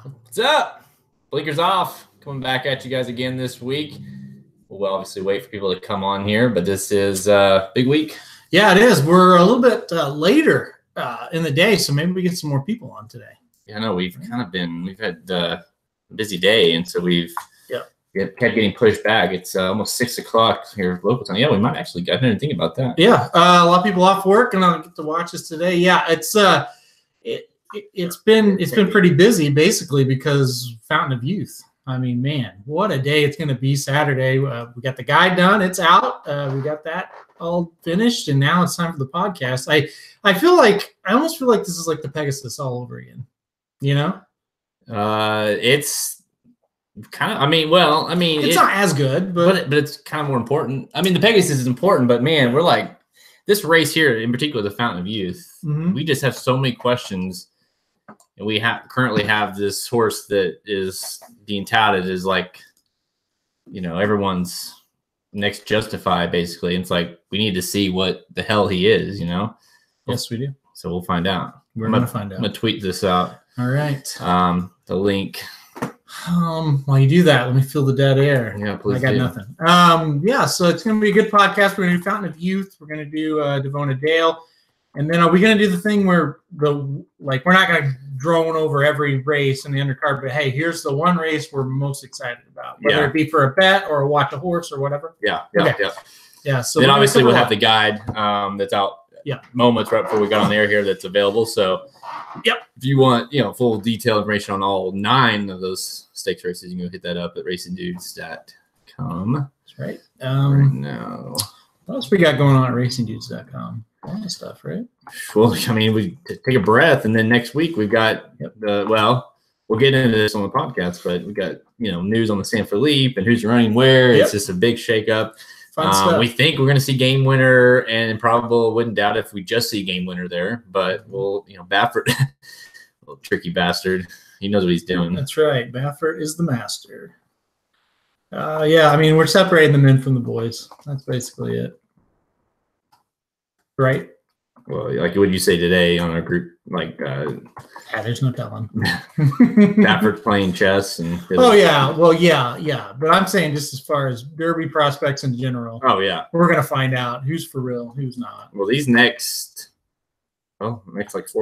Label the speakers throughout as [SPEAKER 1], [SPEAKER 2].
[SPEAKER 1] What's up? Blinkers off. Coming back at you guys again this week. We'll obviously wait for people to come on here, but this is a big week.
[SPEAKER 2] Yeah, it is. We're a little bit later in the day, so maybe we get some more people on today.
[SPEAKER 1] Yeah, no, we've had a busy day, and so we've kept getting pushed back. It's almost 6 o'clock here local time. Yeah, we might actually. I didn't think about that.
[SPEAKER 2] Yeah, a lot of people off work, and I'll get to watch us today. Yeah, it's been pretty busy basically because Fountain of Youth. I mean, man, what a day it's going to be Saturday. We got the guide done. It's out. We got that all finished, and now it's time for the podcast. I almost feel like this is like the Pegasus all over again. You know?
[SPEAKER 1] It's kind of.
[SPEAKER 2] It's not as good, but
[SPEAKER 1] it's kind of more important. I mean, the Pegasus is important, but man, we're like this race here in particular, the Fountain of Youth.
[SPEAKER 2] Mm-hmm.
[SPEAKER 1] We just have so many questions. And we currently have this horse that is being touted as like, everyone's next Justify, basically. And it's like, we need to see what the hell he is,
[SPEAKER 2] Yes, we do.
[SPEAKER 1] So we'll find out.
[SPEAKER 2] We're going to find out.
[SPEAKER 1] I'm going to tweet this out.
[SPEAKER 2] All right.
[SPEAKER 1] The link.
[SPEAKER 2] While you do that, let me fill the dead air.
[SPEAKER 1] Yeah, please.
[SPEAKER 2] I got nothing. So it's going to be a good podcast. We're going to do Fountain of Youth. We're going to do Devona Dale. And then are we going to do the thing where we're not going to drone over every race in the undercard, but hey, here's the one race we're most excited about, whether it be for a bet or a watch a horse or whatever. Yeah. So
[SPEAKER 1] then obviously we'll have the guide that's out.
[SPEAKER 2] Yeah.
[SPEAKER 1] Moments right before we got on the air here that's available. So if you want, full detailed information on all 9 of those stakes races, you can go hit that up at racingdudes.com.
[SPEAKER 2] That's right.
[SPEAKER 1] Right now.
[SPEAKER 2] What else we got going on at racingdudes.com? All the stuff, right?
[SPEAKER 1] Well, we take a breath, and then next week we've got we'll get into this on the podcast, but we got news on the San Felipe and who's running where. It's just a big shakeup.
[SPEAKER 2] Fun stuff.
[SPEAKER 1] We think we're going to see Game Winner and Improbable. Wouldn't doubt if we just see Game Winner there, but we'll Baffert, little tricky bastard. He knows what he's doing.
[SPEAKER 2] That's right. Baffert is the master. We're separating the men from the boys. That's basically it. Right.
[SPEAKER 1] Well, like what you say today on our group,
[SPEAKER 2] there's no telling.
[SPEAKER 1] Baffert's playing chess and.
[SPEAKER 2] But I'm saying just as far as Derby prospects in general.
[SPEAKER 1] Oh yeah,
[SPEAKER 2] we're gonna find out who's for real, who's not.
[SPEAKER 1] Well, these next 4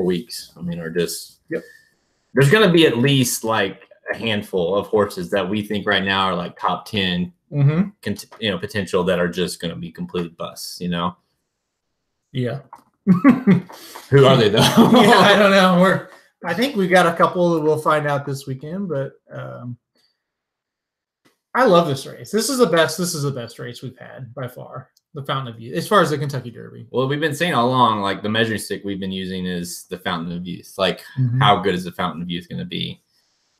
[SPEAKER 1] weeks, are just.
[SPEAKER 2] Yep.
[SPEAKER 1] There's gonna be at least like a handful of horses that we think right now are like top 10, potential that are just gonna be complete busts.
[SPEAKER 2] Yeah.
[SPEAKER 1] Who are they though?
[SPEAKER 2] I don't know. I think we got a couple that we'll find out this weekend, but I love this race. This is the best race we've had by far. The Fountain of Youth, as far as the Kentucky Derby.
[SPEAKER 1] Well, we've been saying all along, like the measuring stick we've been using is the Fountain of Youth. Like, how good is the Fountain of Youth going to be?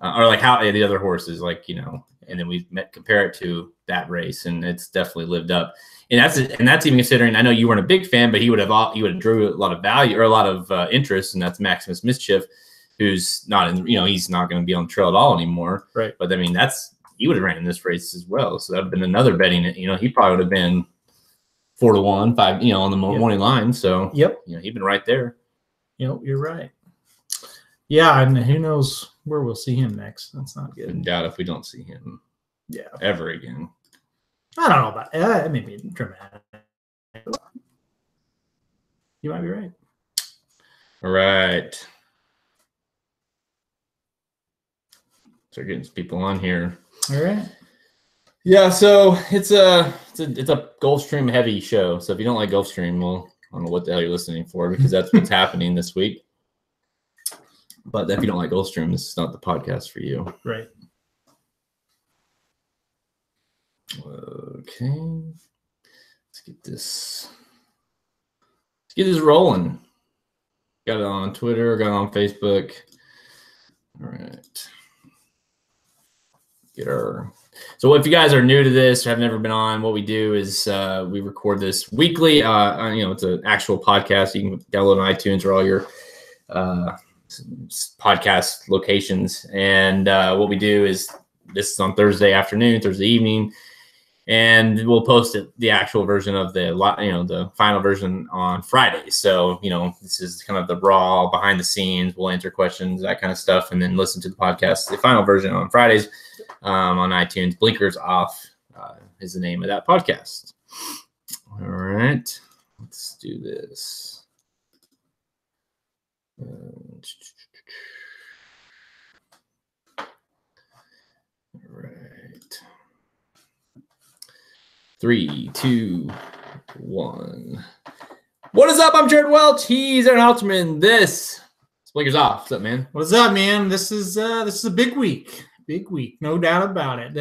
[SPEAKER 1] Or like how the other horses, and then we compare it to that race, and it's definitely lived up. And that's even considering. I know you weren't a big fan, but he would have drew a lot of value or a lot of interest, and that's Maximus Mischief, who's not in. He's not going to be on the trail at all anymore.
[SPEAKER 2] Right.
[SPEAKER 1] But he would have ran in this race as well, so that would have been another betting. He probably would have been 4-1, 5. On the morning line. So he'd been right there.
[SPEAKER 2] You're right. Yeah, and who knows where we'll see him next? That's not good.
[SPEAKER 1] I doubt if we don't see him.
[SPEAKER 2] Yeah.
[SPEAKER 1] Ever again.
[SPEAKER 2] I don't know about that. Maybe dramatic. You might be right.
[SPEAKER 1] All right. Start getting some people on here.
[SPEAKER 2] All right.
[SPEAKER 1] Yeah, so it's a Gulfstream heavy show. So if you don't like Gulfstream, well, I don't know what the hell you're listening for because that's what's happening this week. But if you don't like Gulfstream, this is not the podcast for you.
[SPEAKER 2] Right.
[SPEAKER 1] Okay. Let's get this rolling. Got it on Twitter, got it on Facebook. All right. So if you guys are new to this or have never been on, what we do is we record this weekly. It's an actual podcast. You can download on iTunes or all your podcast locations. And what we do is this is on Thursday afternoon, Thursday evening. and we'll post the actual version of the final version on Friday. So this is kind of the raw behind the scenes. We'll answer questions, that kind of stuff, and then listen to the podcast, the final version on Fridays on iTunes. Blinkers Off is the name of that podcast. All right, let's do this. All right. 3, 2, 1. What is up? I'm Jared Welch. He's Aaron Halterman. This is Blinkers Off. What's up, man?
[SPEAKER 2] What's up, man? This is a big week. Big week, no doubt about it.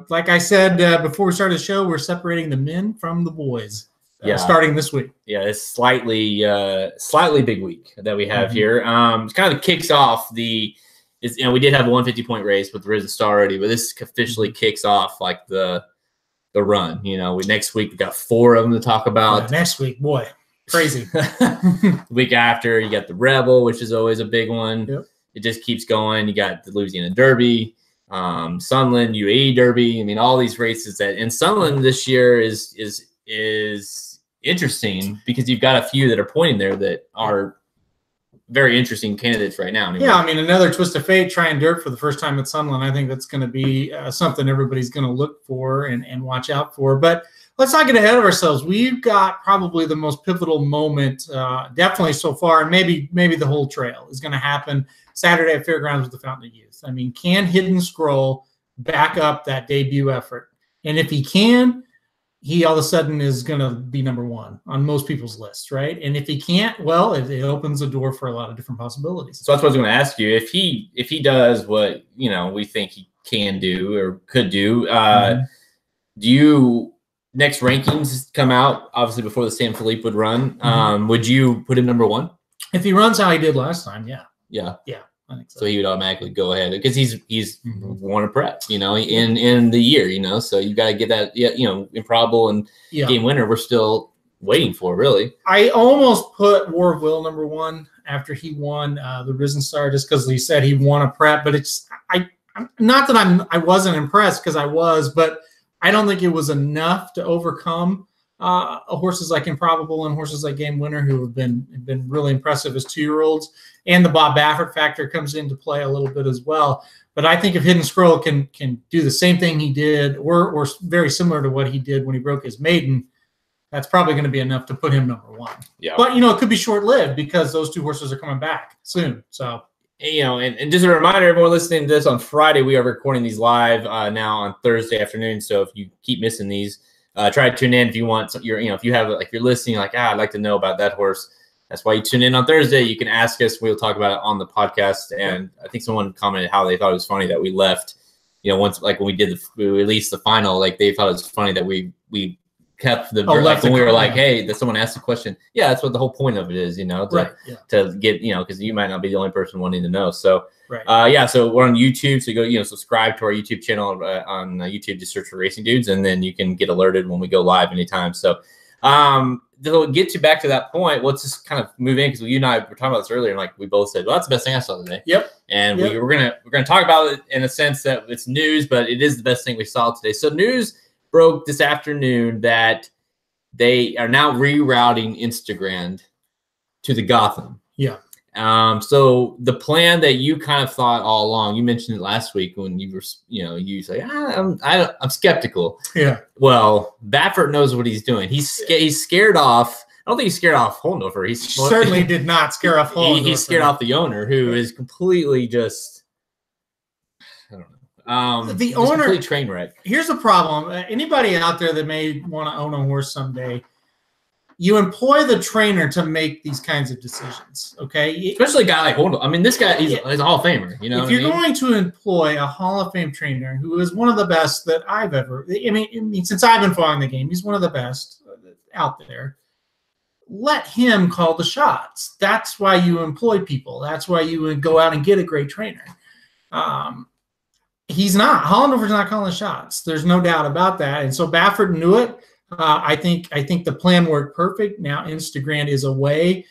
[SPEAKER 2] Like I said before we started the show, we're separating the men from the boys. Starting this week.
[SPEAKER 1] Yeah, it's slightly big week that we have here. It kind of kicks off we did have a 150-point race with the Risen Star already, but this officially kicks off like the run. Next week we got 4 of them to talk about.
[SPEAKER 2] Yeah, next week, boy, crazy.
[SPEAKER 1] The week after you got the Rebel, which is always a big one.
[SPEAKER 2] Yep.
[SPEAKER 1] It just keeps going. You got the Louisiana Derby, Sunland, UAE Derby. I mean, all these races and Sunland this year is interesting because you've got a few that are pointing there that are very interesting candidates right now. Anyway.
[SPEAKER 2] Yeah, I mean, another twist of fate, trying dirt for the first time at Sunland. I think that's going to be something everybody's going to look for and watch out for. But let's not get ahead of ourselves. We've got probably the most pivotal moment, definitely so far, and maybe the whole trail is going to happen Saturday at Fairgrounds with the Fountain of Youth. I mean, can Hidden Scroll back up that debut effort? And if he can, he all of a sudden is going to be number 1 on most people's lists, right? And if he can't, well, it opens the door for a lot of different possibilities.
[SPEAKER 1] So that's what I was going to ask you. If he does what we think he can do or could do, do you next rankings come out obviously before the San Felipe would run? Would you put him number 1?
[SPEAKER 2] If he runs how he did last time, yeah. I think so.
[SPEAKER 1] So he would automatically go ahead because he's won a prep, in the year, so you got to get that, improbable and game winner. We're still waiting for, really.
[SPEAKER 2] I almost put War of Will number 1 after he won the Risen Star, just because he said he won a prep. But I'm not that I wasn't impressed, because I was, but I don't think it was enough to overcome horses like Improbable and horses like Game Winner, who have been really impressive as 2-year-olds. And the Bob Baffert factor comes into play a little bit as well. But I think if Hidden Scroll can do the same thing he did, or very similar to what he did when he broke his maiden, that's probably going to be enough to put him number 1.
[SPEAKER 1] Yeah.
[SPEAKER 2] But it could be short-lived because those 2 horses are coming back soon. So
[SPEAKER 1] and just a reminder, everyone listening to this on Friday, we are recording these live now on Thursday afternoon. So if you keep missing these, try to tune in if you want. If you're listening, I'd like to know about that horse. That's why you tune in on Thursday. You can ask us. We'll talk about it on the podcast. And I think someone commented how they thought it was funny that we left. Once when we released the final, they thought it was funny that we kept the when we were hey, that someone asked a question. Yeah, that's what the whole point of it is. To get because you might not be the only person wanting to know. So so we're on YouTube. So go subscribe to our YouTube channel on YouTube. Just search for Racing Dudes, and then you can get alerted when we go live anytime. So. To get you back to that point, let's just kind of move in, because you and I were talking about this earlier, and we both said, well, that's the best thing I saw today.
[SPEAKER 2] Yep.
[SPEAKER 1] And we're gonna talk about it in a sense that it's news, but it is the best thing we saw today. So news broke this afternoon that they are now rerouting Instagram to the Gotham.
[SPEAKER 2] Yeah.
[SPEAKER 1] So the plan that you kind of thought all along, you mentioned it last week when you were, you say, I'm skeptical.
[SPEAKER 2] Yeah.
[SPEAKER 1] Well, Baffert knows what he's doing. He's scared off. I don't think he's scared off Holdenover. He
[SPEAKER 2] certainly did not scare off Holdenover.
[SPEAKER 1] He's scared off the owner, who is completely just, I don't know.
[SPEAKER 2] The owner,
[SPEAKER 1] complete train wreck.
[SPEAKER 2] Here's the problem. Anybody out there that may want to own a horse someday, you employ the trainer to make these kinds of decisions, okay?
[SPEAKER 1] Especially a guy like Holdenover. I mean, this guy he's a Hall of Famer.
[SPEAKER 2] If you're going to employ a Hall of Fame trainer who is one of the best that I've ever – I mean, since I've been following the game, he's one of the best out there. Let him call the shots. That's why you employ people. That's why you would go out and get a great trainer. He's not. Hollenover's not calling shots. There's no doubt about that. And so Baffert knew it. I think the plan worked perfect. Now Instagram is away.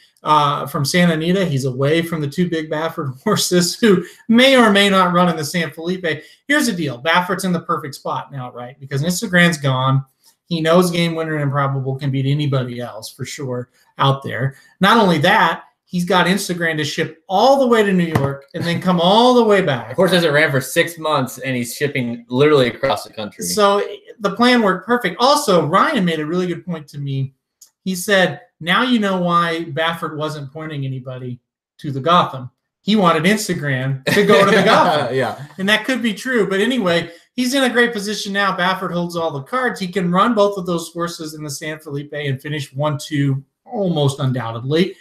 [SPEAKER 2] from Santa Anita. He's away from the two big Baffert horses who may or may not run in the San Felipe. Here's the deal. Baffert's in the perfect spot now, right? Because Instagram's gone. He knows Game Winner and Improbable can beat anybody else for sure out there. Not only that, he's got Instagram to ship all the way to New York and then come all the way back.
[SPEAKER 1] Of course, hasn't ran for 6 months, and he's shipping literally across the country.
[SPEAKER 2] So the plan worked perfect. Also, Ryan made a really good point to me. He said, now you know why Baffert wasn't pointing anybody to the Gotham. He wanted Instagram to go to the Gotham.
[SPEAKER 1] Yeah.
[SPEAKER 2] And that could be true. But anyway, he's in a great position now. Baffert holds all the cards. He can run both of those horses in the San Felipe and finish 1-2 almost undoubtedly.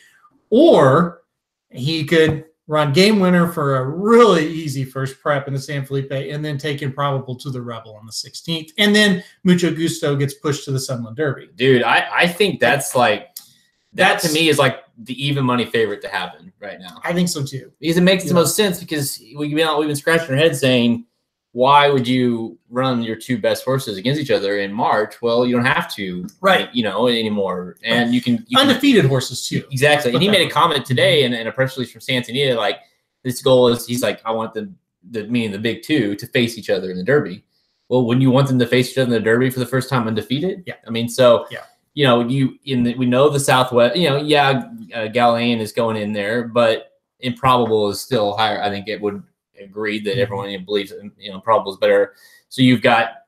[SPEAKER 2] Or he could run Game Winner for a really easy first prep in the San Felipe and then take Improbable to the Rebel on the 16th. And then Mucho Gusto gets pushed to the Sunland Derby.
[SPEAKER 1] Dude, I think that's like, that to me is like the even money favorite to happen right now.
[SPEAKER 2] I think so too.
[SPEAKER 1] Because it makes the most sense, because we've been scratching our heads saying, why would you run your two best horses against each other in March? Well, you don't have to,
[SPEAKER 2] right?
[SPEAKER 1] Anymore, and you can
[SPEAKER 2] undefeated horses too.
[SPEAKER 1] Exactly. And he made a comment today in a press release from Santa Anita, like this goal is, he's like, I want meaning the big two, to face each other in the Derby. Well, wouldn't you want them to face each other in the Derby for the first time undefeated?
[SPEAKER 2] Yeah.
[SPEAKER 1] I mean, so
[SPEAKER 2] yeah.
[SPEAKER 1] We know the Southwest. Galilean is going in there, but Improbable is still higher. I think it would agree that everyone believes Improbable is better. So you've got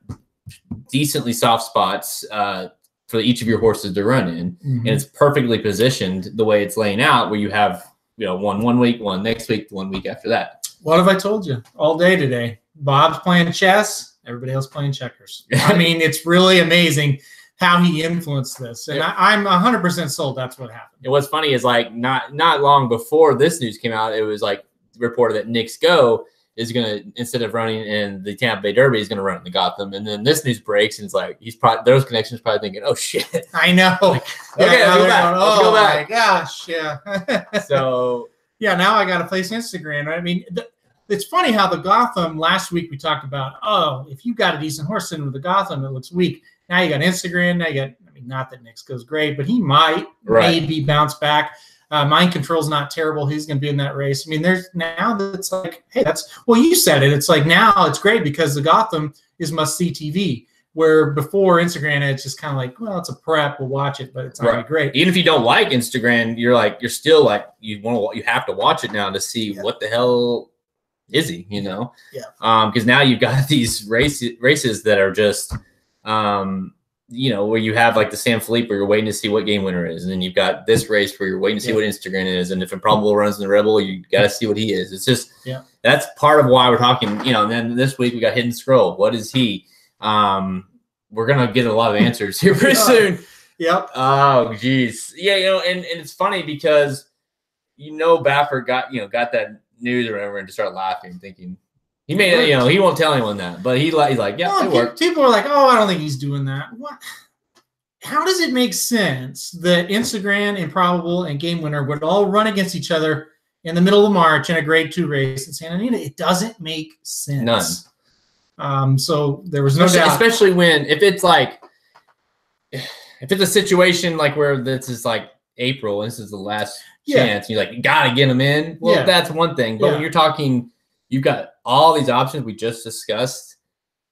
[SPEAKER 1] decently soft spots for each of your horses to run in, and it's perfectly positioned the way it's laying out, where you have one week, one next week, 1 week after that.
[SPEAKER 2] What have I told you all day today? Bob's playing chess, everybody else playing checkers. I mean, it's really amazing how he influenced this, and I'm 100% sold that's what happened.
[SPEAKER 1] And what's funny is, like, not long before this news came out, it was like reported that Nick's Go is gonna, instead of running in the Tampa Bay Derby, he's gonna run in the Gotham. And then this news breaks, and it's like he's probably, those connections probably thinking, "Oh shit,
[SPEAKER 2] I know."
[SPEAKER 1] Like, okay, let's go back. Let's go back.
[SPEAKER 2] My gosh, yeah.
[SPEAKER 1] So
[SPEAKER 2] yeah, now I got to place Instagram. Right? I mean, it's funny how the Gotham last week we talked about. Oh, if you got a decent horse in with the Gotham, it looks weak. Now you got Instagram. Now you got, I mean, not that Nick's goes great, but he might maybe bounce back. Mind Control's not terrible. He's going to be in that race. I mean, there's now that's like, hey, well, you said it. It's like now it's great because the Gotham is must-see TV, where before Instagram, it's just kind of like, well, it's a prep. We'll watch it, but it's not really great.
[SPEAKER 1] Even if you don't like Instagram, you're still like, you have to watch it now to see what the hell is he, Yeah. Because now you've got these races that are just, where you have like the San Felipe where you're waiting to see what Game Winner is. And then you've got this race where you're waiting to see what Instagram is. And if Improbable runs in the Rebel, you got to see what he is. It's just, that's part of why we're talking, and then this week we got Hidden Scroll. What is he? We're going to get a lot of answers here pretty soon.
[SPEAKER 2] Yep.
[SPEAKER 1] Oh, geez. Yeah. And it's funny because, Baffert got that news or whatever and just started laughing, thinking, he made he won't tell anyone that, but he's like, yeah, it worked.
[SPEAKER 2] People are like, oh, I don't think he's doing that. What? How does it make sense that Instagram, Improbable, and Game Winner would all run against each other in the middle of March in a Grade 2 race in Santa Anita? It doesn't make sense.
[SPEAKER 1] None.
[SPEAKER 2] So there was no doubt.
[SPEAKER 1] Especially if it's a situation like where this is like April and this is the last chance, and you're like, you gotta get them in. Well, that's one thing. But when you're talking, you've got all these options we just discussed.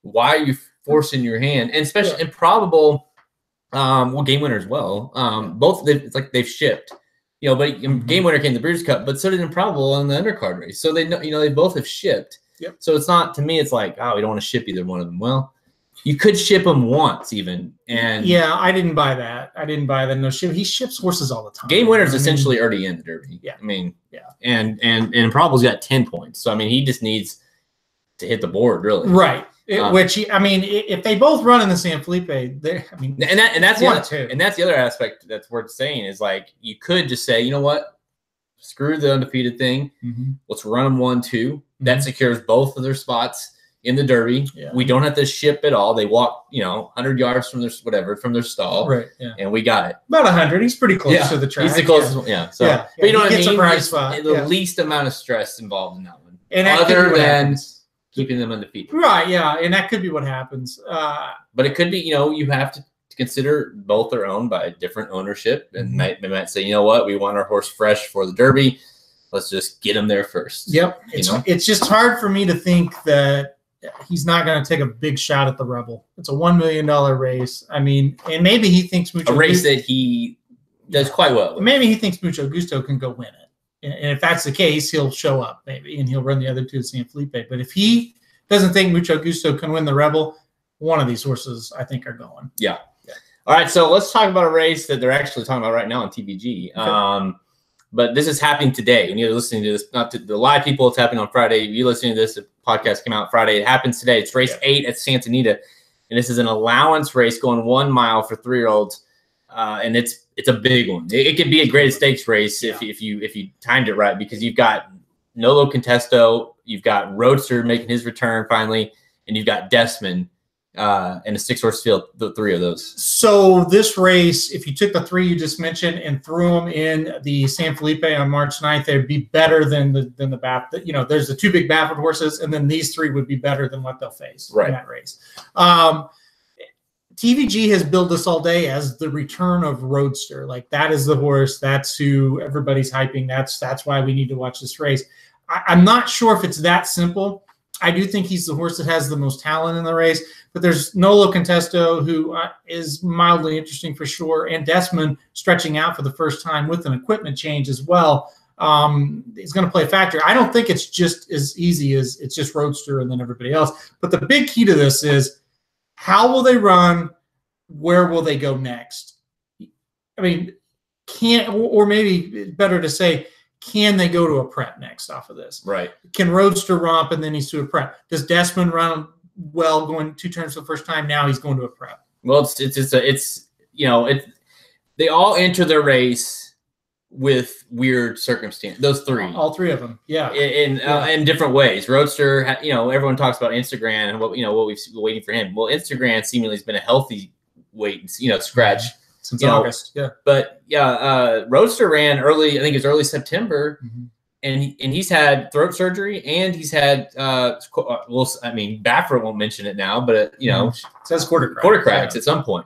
[SPEAKER 1] Why are you forcing your hand? And especially Improbable, Game Winner as well. Both it's like they've shipped, but Game Winner came to the Breeders' Cup, but so did Improbable in the undercard race. So they know, they both have shipped.
[SPEAKER 2] Yep.
[SPEAKER 1] So it's not, to me, it's like, oh, we don't want to ship either one of them. Well, you could ship them once even. And
[SPEAKER 2] yeah, I didn't buy that. No ship. He ships horses all the time.
[SPEAKER 1] Game Winner's essentially already in the Derby.
[SPEAKER 2] Yeah.
[SPEAKER 1] I mean, and Improbable's got 10 points. So I mean, he just needs to hit the board, really.
[SPEAKER 2] Right. If they both run in the San Felipe, and that's
[SPEAKER 1] the other aspect that's worth saying is, like, you could just say, you know what, screw the undefeated thing. Let's run them 1-2. That secures both of their spots in the Derby. We don't have to ship at all. They walk, 100 yards from their stall. Right. Yeah. And we got it.
[SPEAKER 2] About 100. He's pretty close to the track.
[SPEAKER 1] He's the closest one. Yeah. So, but you know what I mean? The
[SPEAKER 2] Yeah.
[SPEAKER 1] least amount of stress involved in that one.
[SPEAKER 2] And
[SPEAKER 1] other than keeping them undefeated.
[SPEAKER 2] Right. Yeah. And that could be what happens.
[SPEAKER 1] But it could be, you have to consider both are owned by different ownership, and they might say, you know what, we want our horse fresh for the Derby. Let's just get him there first.
[SPEAKER 2] Yep. It's just hard for me to think that he's not going to take a big shot at the Rebel. It's a $1 million race. I mean, and maybe he thinks
[SPEAKER 1] a race that he does quite well with.
[SPEAKER 2] Maybe he thinks Mucho Gusto can go win it. And if that's the case, he'll show up maybe, and he'll run the other two to San Felipe. But if he doesn't think Mucho Gusto can win the Rebel, one of these horses I think are going.
[SPEAKER 1] Yeah. All right, so let's talk about a race that they're actually talking about right now on TVG. Okay. But this is happening today. When you're listening to this, not to the live people, it's happening on Friday. If you're listening to this, the podcast came out Friday. It happens today. It's race 8 at Santa Anita, and this is an allowance race going 1 mile for 3-year-olds, and it's a big one. It could be a great stakes race if you timed it right, because you've got Nolo Contesto, you've got Roadster making his return finally, and you've got Desmond. And a 6-horse field, the 3 of those.
[SPEAKER 2] So this race, if you took the 3 you just mentioned and threw them in the San Felipe on March 9th, they'd be better than the Baffert. You know, there's the 2 big Baffert horses, and then these 3 would be better than what they'll face in that race. TVG has billed this all day as the return of Roadster. Like, that is the horse. That's who everybody's hyping. That's why we need to watch this race. I'm not sure if it's that simple. I do think he's the horse that has the most talent in the race, but there's Nolo Contesto, who is mildly interesting for sure, and Desmond stretching out for the first time with an equipment change as well. Is going to play a factor. I don't think it's just as easy as it's just Roadster and then everybody else. But the big key to this is, how will they run? Where will they go next? I mean, or maybe better to say, can they go to a prep next off of this?
[SPEAKER 1] Right. Can
[SPEAKER 2] Roadster romp and then he's to a prep? Does Desmond run well going 2 turns for the first time? Now he's going to a prep.
[SPEAKER 1] Well, they all enter their race with weird circumstance. Those 3,
[SPEAKER 2] all 3 of them, yeah,
[SPEAKER 1] in different ways. Roadster, everyone talks about Instagram and what we've been waiting for him. Well, Instagram seemingly has been a healthy wait, scratch.
[SPEAKER 2] Since August,
[SPEAKER 1] But Roadster ran early. I think it was early September, and he's had throat surgery, and he's had Baffert won't mention it now, but it
[SPEAKER 2] says quarter
[SPEAKER 1] cracks at some point.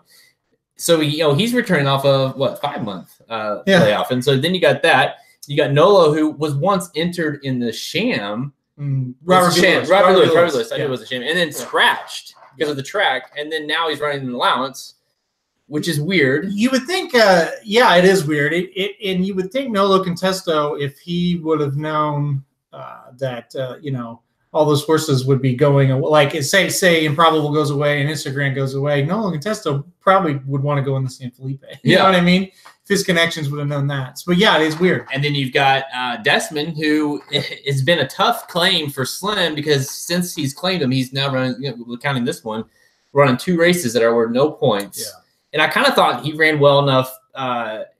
[SPEAKER 1] So he's returning off of 5-month layoff, and so then you got that. You got Nolo, who was once entered in the sham.
[SPEAKER 2] Robert
[SPEAKER 1] Lewis. I knew it was a sham, and then scratched because of the track, and then now he's running an allowance, which is weird.
[SPEAKER 2] You would think, it is weird. And you would think Nolo Contesto, if he would have known that, all those horses would be going, like say Improbable goes away and Instagram goes away, Nolo Contesto probably would want to go in the San Felipe. You know what I mean? If his connections would have known that. So, it is weird.
[SPEAKER 1] And then you've got Desmond, who has been a tough claim for Slim, because since he's claimed him, he's now running, counting this one, running 2 races that are worth no points. Yeah. And I kind of thought he ran well enough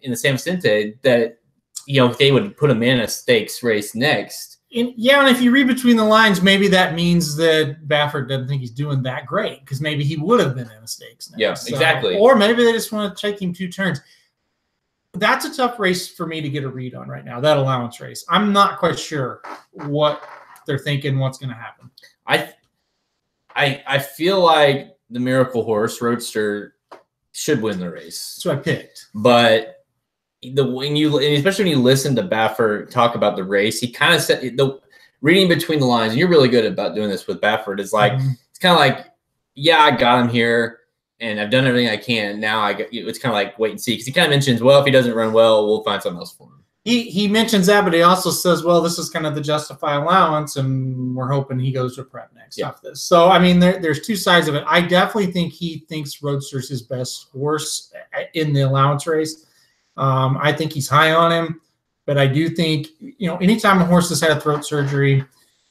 [SPEAKER 1] in the San Vicente that, they would put him in a stakes race next.
[SPEAKER 2] And if you read between the lines, maybe that means that Baffert doesn't think he's doing that great, because maybe he would have been in a stakes next.
[SPEAKER 1] Yeah, exactly.
[SPEAKER 2] Or maybe they just want to take him 2 turns. That's a tough race for me to get a read on right now, that allowance race. I'm not quite sure what they're thinking, what's going to happen.
[SPEAKER 1] I feel like the Miracle Horse, Roadster, should win the race.
[SPEAKER 2] So I picked.
[SPEAKER 1] But especially when you listen to Baffert talk about the race, he kind of said, reading between the lines, and you're really good about doing this with Baffert, is like, it's kind of like, I got him here and I've done everything I can. Now it's kind of like wait and see, because he kind of mentions, well, if he doesn't run well, we'll find something else for him.
[SPEAKER 2] He mentions that, but he also says, well, this is kind of the justify allowance, and we're hoping he goes to prep next off this. So, I mean, there's 2 sides of it. I definitely think he thinks Roadster's his best horse in the allowance race. I think he's high on him, but I do think, anytime a horse has had a throat surgery,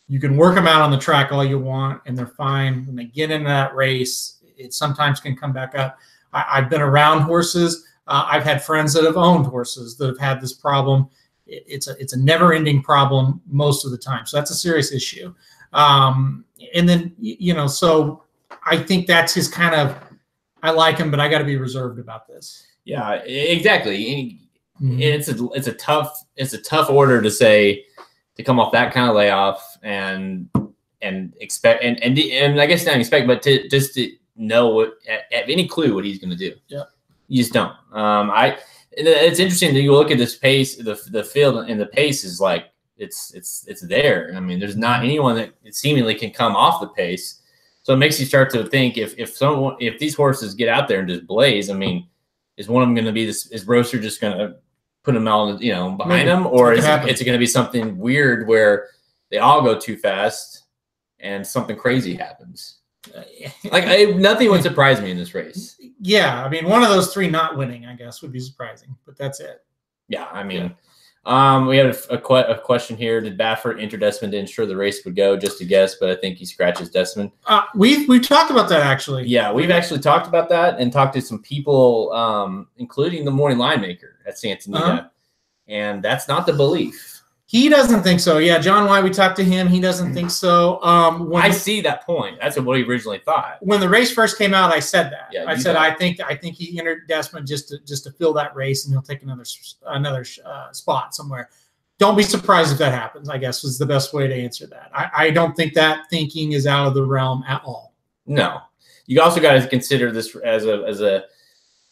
[SPEAKER 2] you can work them out on the track all you want, and they're fine. When they get into that race, it sometimes can come back up. I've been around horses. I've had friends that have owned horses that have had this problem. It's a never-ending problem most of the time. So that's a serious issue. And then, so I think that's his kind of, I like him, but I got to be reserved about this.
[SPEAKER 1] Yeah, exactly. And it's a tough order to say, to come off that kind of layoff and expect, and I guess not expect, but to just know have any clue what he's going to do.
[SPEAKER 2] Yeah,
[SPEAKER 1] you just don't. It's interesting that you look at this pace, the field, and the pace is like it's there. I mean, there's not anyone that seemingly can come off the pace. So it makes you start to think if these horses get out there and just blaze. I mean, is one of them going to be this? Is Roaster just going to put them all, behind them, or is it going to be something weird where they all go too fast and something crazy happens? Like nothing would surprise me in this race.
[SPEAKER 2] Yeah, I mean, one of those three not winning, I guess, would be surprising, but that's it.
[SPEAKER 1] Yeah, I mean, we had a question here. Did Baffert enter Desmond to ensure the race would go? Just a guess, but I think he scratches Desmond.
[SPEAKER 2] We've talked about that actually.
[SPEAKER 1] Yeah, we've actually talked about that and talked to some people, including the morning line maker at Santa Anita, and that's not the belief.
[SPEAKER 2] He doesn't think so. Yeah, John White, we talked to him. He doesn't think so.
[SPEAKER 1] I see that point. That's what he originally thought.
[SPEAKER 2] When the race first came out, I said that.
[SPEAKER 1] Yeah,
[SPEAKER 2] I said I think he entered Desmond just to fill that race, and he'll take another spot somewhere. Don't be surprised if that happens, I guess, was the best way to answer that. I don't think that thinking is out of the realm at all.
[SPEAKER 1] No. You also got to consider this as a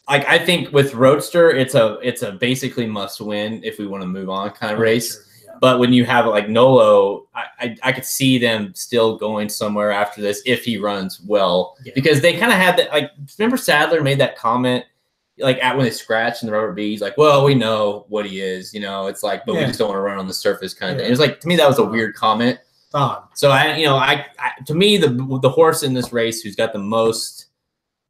[SPEAKER 1] like, I think with Roadster, it's a basically must win if we want to move on kind of race. Sure. But when you have like Nolo, I could see them still going somewhere after this if he runs well, because they kind of had that. Like, remember Sadler made that comment like when they scratched in the rubber B, he's like, "Well, we know what he is, It's like, but we just don't want to run on the surface kind of thing." It was like, to me, that was a weird comment. So to me, the horse in this race who's got the most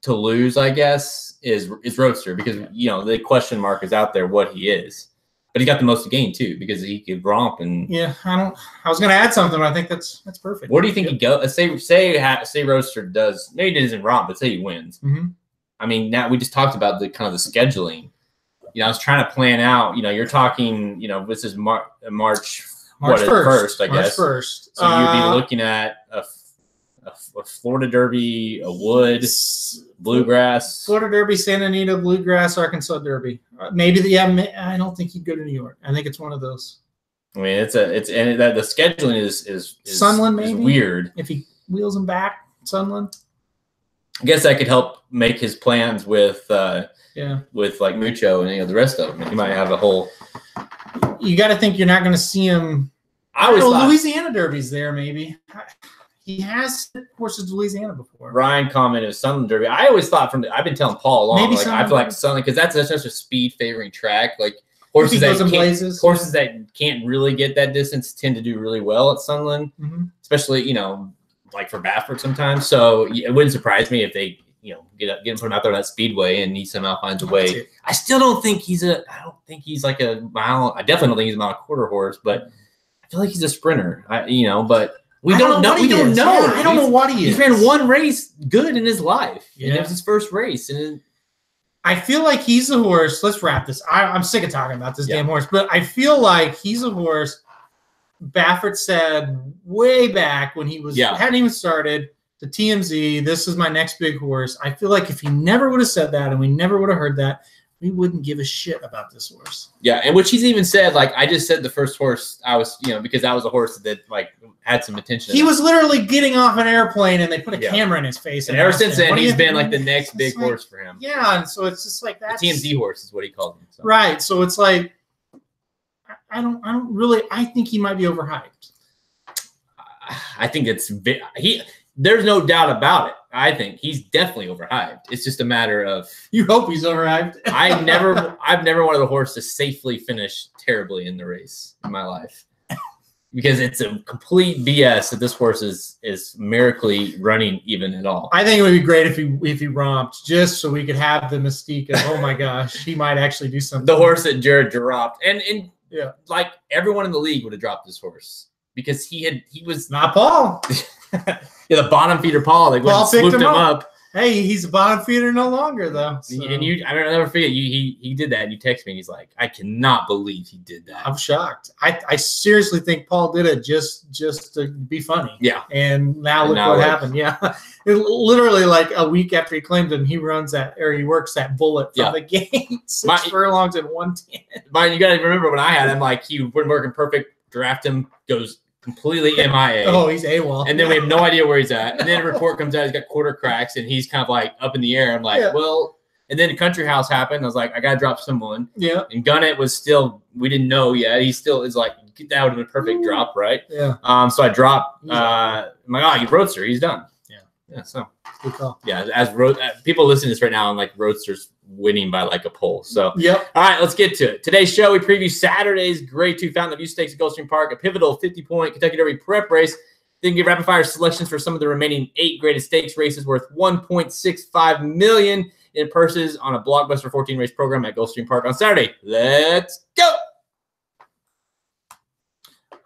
[SPEAKER 1] to lose, I guess, is Roadster, because the question mark is out there what he is. But he got the most to gain too, because he could romp and
[SPEAKER 2] I was going to add something, but I think that's perfect.
[SPEAKER 1] Where do you think he goes? Say Roadster does, maybe he doesn't romp, but say he wins. I mean, now we just talked about the kind of the scheduling. I was trying to plan out. You're talking. This is March 1st, I guess.
[SPEAKER 2] March 1st.
[SPEAKER 1] So you'd be looking at a Florida Derby, a Wood, Bluegrass.
[SPEAKER 2] Florida Derby, Santa Anita, Bluegrass, Arkansas Derby. Maybe I don't think he'd go to New York. I think it's one of those.
[SPEAKER 1] I mean, the scheduling is
[SPEAKER 2] Sunland, maybe
[SPEAKER 1] is weird.
[SPEAKER 2] If he wheels him back, Sunland.
[SPEAKER 1] I guess that could help make his plans with like Mucho and the rest of them. He might have a whole.
[SPEAKER 2] You got to think you're not going to see him. I always thought Louisiana Derby's there, maybe. He has horses to Louisiana before.
[SPEAKER 1] Ryan commented Sunland Derby. I always thought I've been telling Paul along.
[SPEAKER 2] Maybe
[SPEAKER 1] I feel like Sunland, because that's such a speed favoring track. Like horses that can't really get that distance tend to do really well at Sunland, especially like for Baffert sometimes. So it wouldn't surprise me if they get him put him out there on that speedway and he somehow finds a way. I still don't think I don't think he's like a mile. I definitely don't think he's a mile and a quarter horse, but I feel like he's a sprinter. But. We don't know. We don't know.
[SPEAKER 2] I don't know what he is.
[SPEAKER 1] He's ran one race good in his life. And it was his first race. And
[SPEAKER 2] I feel like he's a horse. Let's wrap this. I'm sick of talking about this damn horse, but I feel like he's a horse. Baffert said way back when he hadn't even started the TMZ, this is my next big horse. I feel like if he never would have said that and we never would have heard that, we wouldn't give a shit about this horse.
[SPEAKER 1] Yeah, and which he's even said, like, I just said the first horse I was, because that was a horse that like had some attention.
[SPEAKER 2] He was literally getting off an airplane and they put a camera in his face.
[SPEAKER 1] And ever since then, he's been like the next big horse for him.
[SPEAKER 2] Yeah, and so it's just like that.
[SPEAKER 1] TMZ horse is what he called him. So.
[SPEAKER 2] Right. So it's like, I think he might be overhyped.
[SPEAKER 1] I think there's no doubt about it. I think he's definitely overhyped. It's just a matter of.
[SPEAKER 2] You hope he's overhyped.
[SPEAKER 1] I've never wanted a horse to safely finish terribly in the race in my life, because it's a complete BS that this horse is miraculously running even at all.
[SPEAKER 2] I think it would be great if he romped, just so we could have the mystique of, oh my gosh, he might actually do something.
[SPEAKER 1] The horse that Jared dropped, and like everyone in the league would have dropped this horse because he was
[SPEAKER 2] not Paul.
[SPEAKER 1] Yeah, the bottom feeder Paul. Like Paul swooped him up.
[SPEAKER 2] Hey, he's a bottom feeder no longer though. So.
[SPEAKER 1] And I don't never forget. He did that. And you text me. And he's like, I cannot believe he did that.
[SPEAKER 2] I'm shocked. I seriously think Paul did it just to be funny.
[SPEAKER 1] Yeah.
[SPEAKER 2] And now look what happened. Yeah. It literally like a week after he claimed him, he works that bullet from the gate. 6 furlongs and 110.
[SPEAKER 1] You got to remember when I had him, like he wasn't working perfect. Draft him, goes completely MIA.
[SPEAKER 2] Oh, he's AWOL.
[SPEAKER 1] And then we have no idea where he's at. And then a report comes out, he's got quarter cracks, and he's kind of like up in the air. I'm like, well, and then Country House happened. I was like, I got to drop someone.
[SPEAKER 2] Yeah.
[SPEAKER 1] And Gunnett was still, we didn't know yet. He still is like, that would have been a perfect drop, right?
[SPEAKER 2] Yeah.
[SPEAKER 1] So I dropped, I'm like, oh, you Roadster, he's done. Yeah, so
[SPEAKER 2] good call.
[SPEAKER 1] Yeah, as people listening to this right now, I'm like Roadster's winning by like a pole. So
[SPEAKER 2] yep.
[SPEAKER 1] All right, let's get to it. Today's show, we preview Saturday's Grade 2 Fountain of Youth Stakes at Gulfstream Park, a pivotal 50-point Kentucky Derby prep race. Then give rapid fire selections for some of the remaining 8 graded stakes races worth $1.65 million in purses on a blockbuster 14 race program at Gulfstream Park on Saturday. Let's go.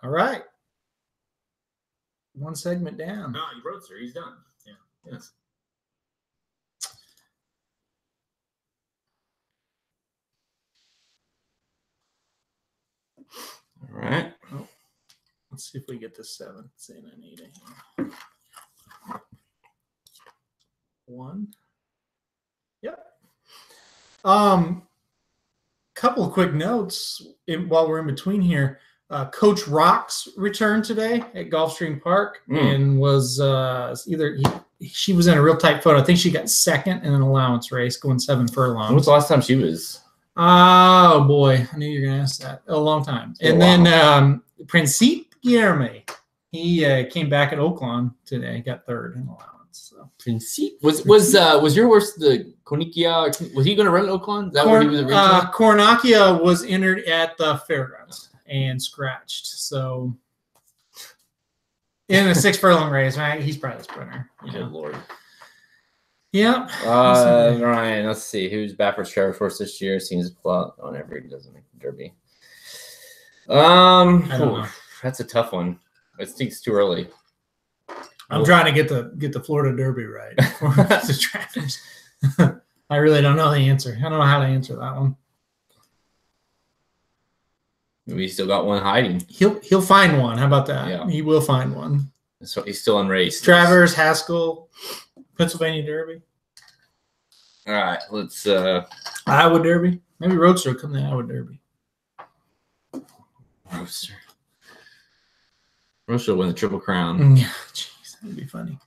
[SPEAKER 2] All right. One segment down.
[SPEAKER 1] No, you Roadster, he's done. Yes. All right.
[SPEAKER 2] Oh, let's see if we get to 7. Saying I need it. 1. Yep. Couple of quick notes while we're in between here. Coach Rocks returned today at Gulfstream Park and was she was in a real tight photo. I think she got second in an allowance race going 7 furlongs.
[SPEAKER 1] When was the last time she was?
[SPEAKER 2] Oh, boy. I knew you were going to ask that. A long time. And then Principe Guillerme, he came back at Oaklawn today, got 3rd in allowance. So.
[SPEAKER 1] Principe? Was your horse the Cornicia? Was he going to run at Oaklawn? Is that where he was originally?
[SPEAKER 2] Cornicia was entered at the fairgrounds and scratched. So in a 6 furlong race, right? He's probably the sprinter.
[SPEAKER 1] Good Lord.
[SPEAKER 2] Yeah.
[SPEAKER 1] Ryan, let's see. Who's Baffert's Trevor Force this year? Seems to pull out whenever he doesn't make the Derby.
[SPEAKER 2] I don't know.
[SPEAKER 1] That's a tough one. I think it's too early.
[SPEAKER 2] I'm trying to get the Florida Derby right. The trackers. I really don't know the answer. I don't know how to answer that one.
[SPEAKER 1] We still got one hiding.
[SPEAKER 2] He'll find one. How about that?
[SPEAKER 1] Yeah.
[SPEAKER 2] He will find one.
[SPEAKER 1] So he's still unraced.
[SPEAKER 2] Travers, Haskell, Pennsylvania Derby.
[SPEAKER 1] All right, let's
[SPEAKER 2] Iowa Derby. Maybe Roadster will come to Iowa Derby.
[SPEAKER 1] Roadster will win the Triple Crown.
[SPEAKER 2] Yeah, jeez, that'd be funny.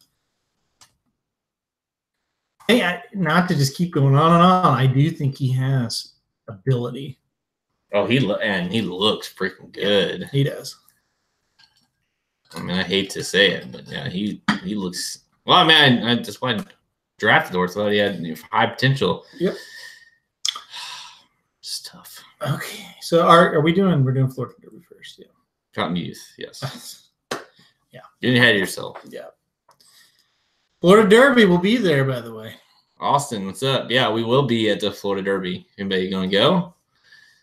[SPEAKER 2] Hey, not to just keep going on and on. I do think he has ability.
[SPEAKER 1] Oh, he looks freaking good.
[SPEAKER 2] He does.
[SPEAKER 1] I mean, I hate to say it, but yeah, he looks. Well, I mean, I just why I drafted the horse. I thought he had high potential.
[SPEAKER 2] Yep.
[SPEAKER 1] It's tough.
[SPEAKER 2] Okay, so we're doing Florida Derby first? Yeah.
[SPEAKER 1] Fountain Youth, yes.
[SPEAKER 2] Yeah.
[SPEAKER 1] Getting ahead of yourself.
[SPEAKER 2] Yeah. Florida Derby will be there, by the way.
[SPEAKER 1] Austin, what's up? Yeah, we will be at the Florida Derby. Anybody going to go?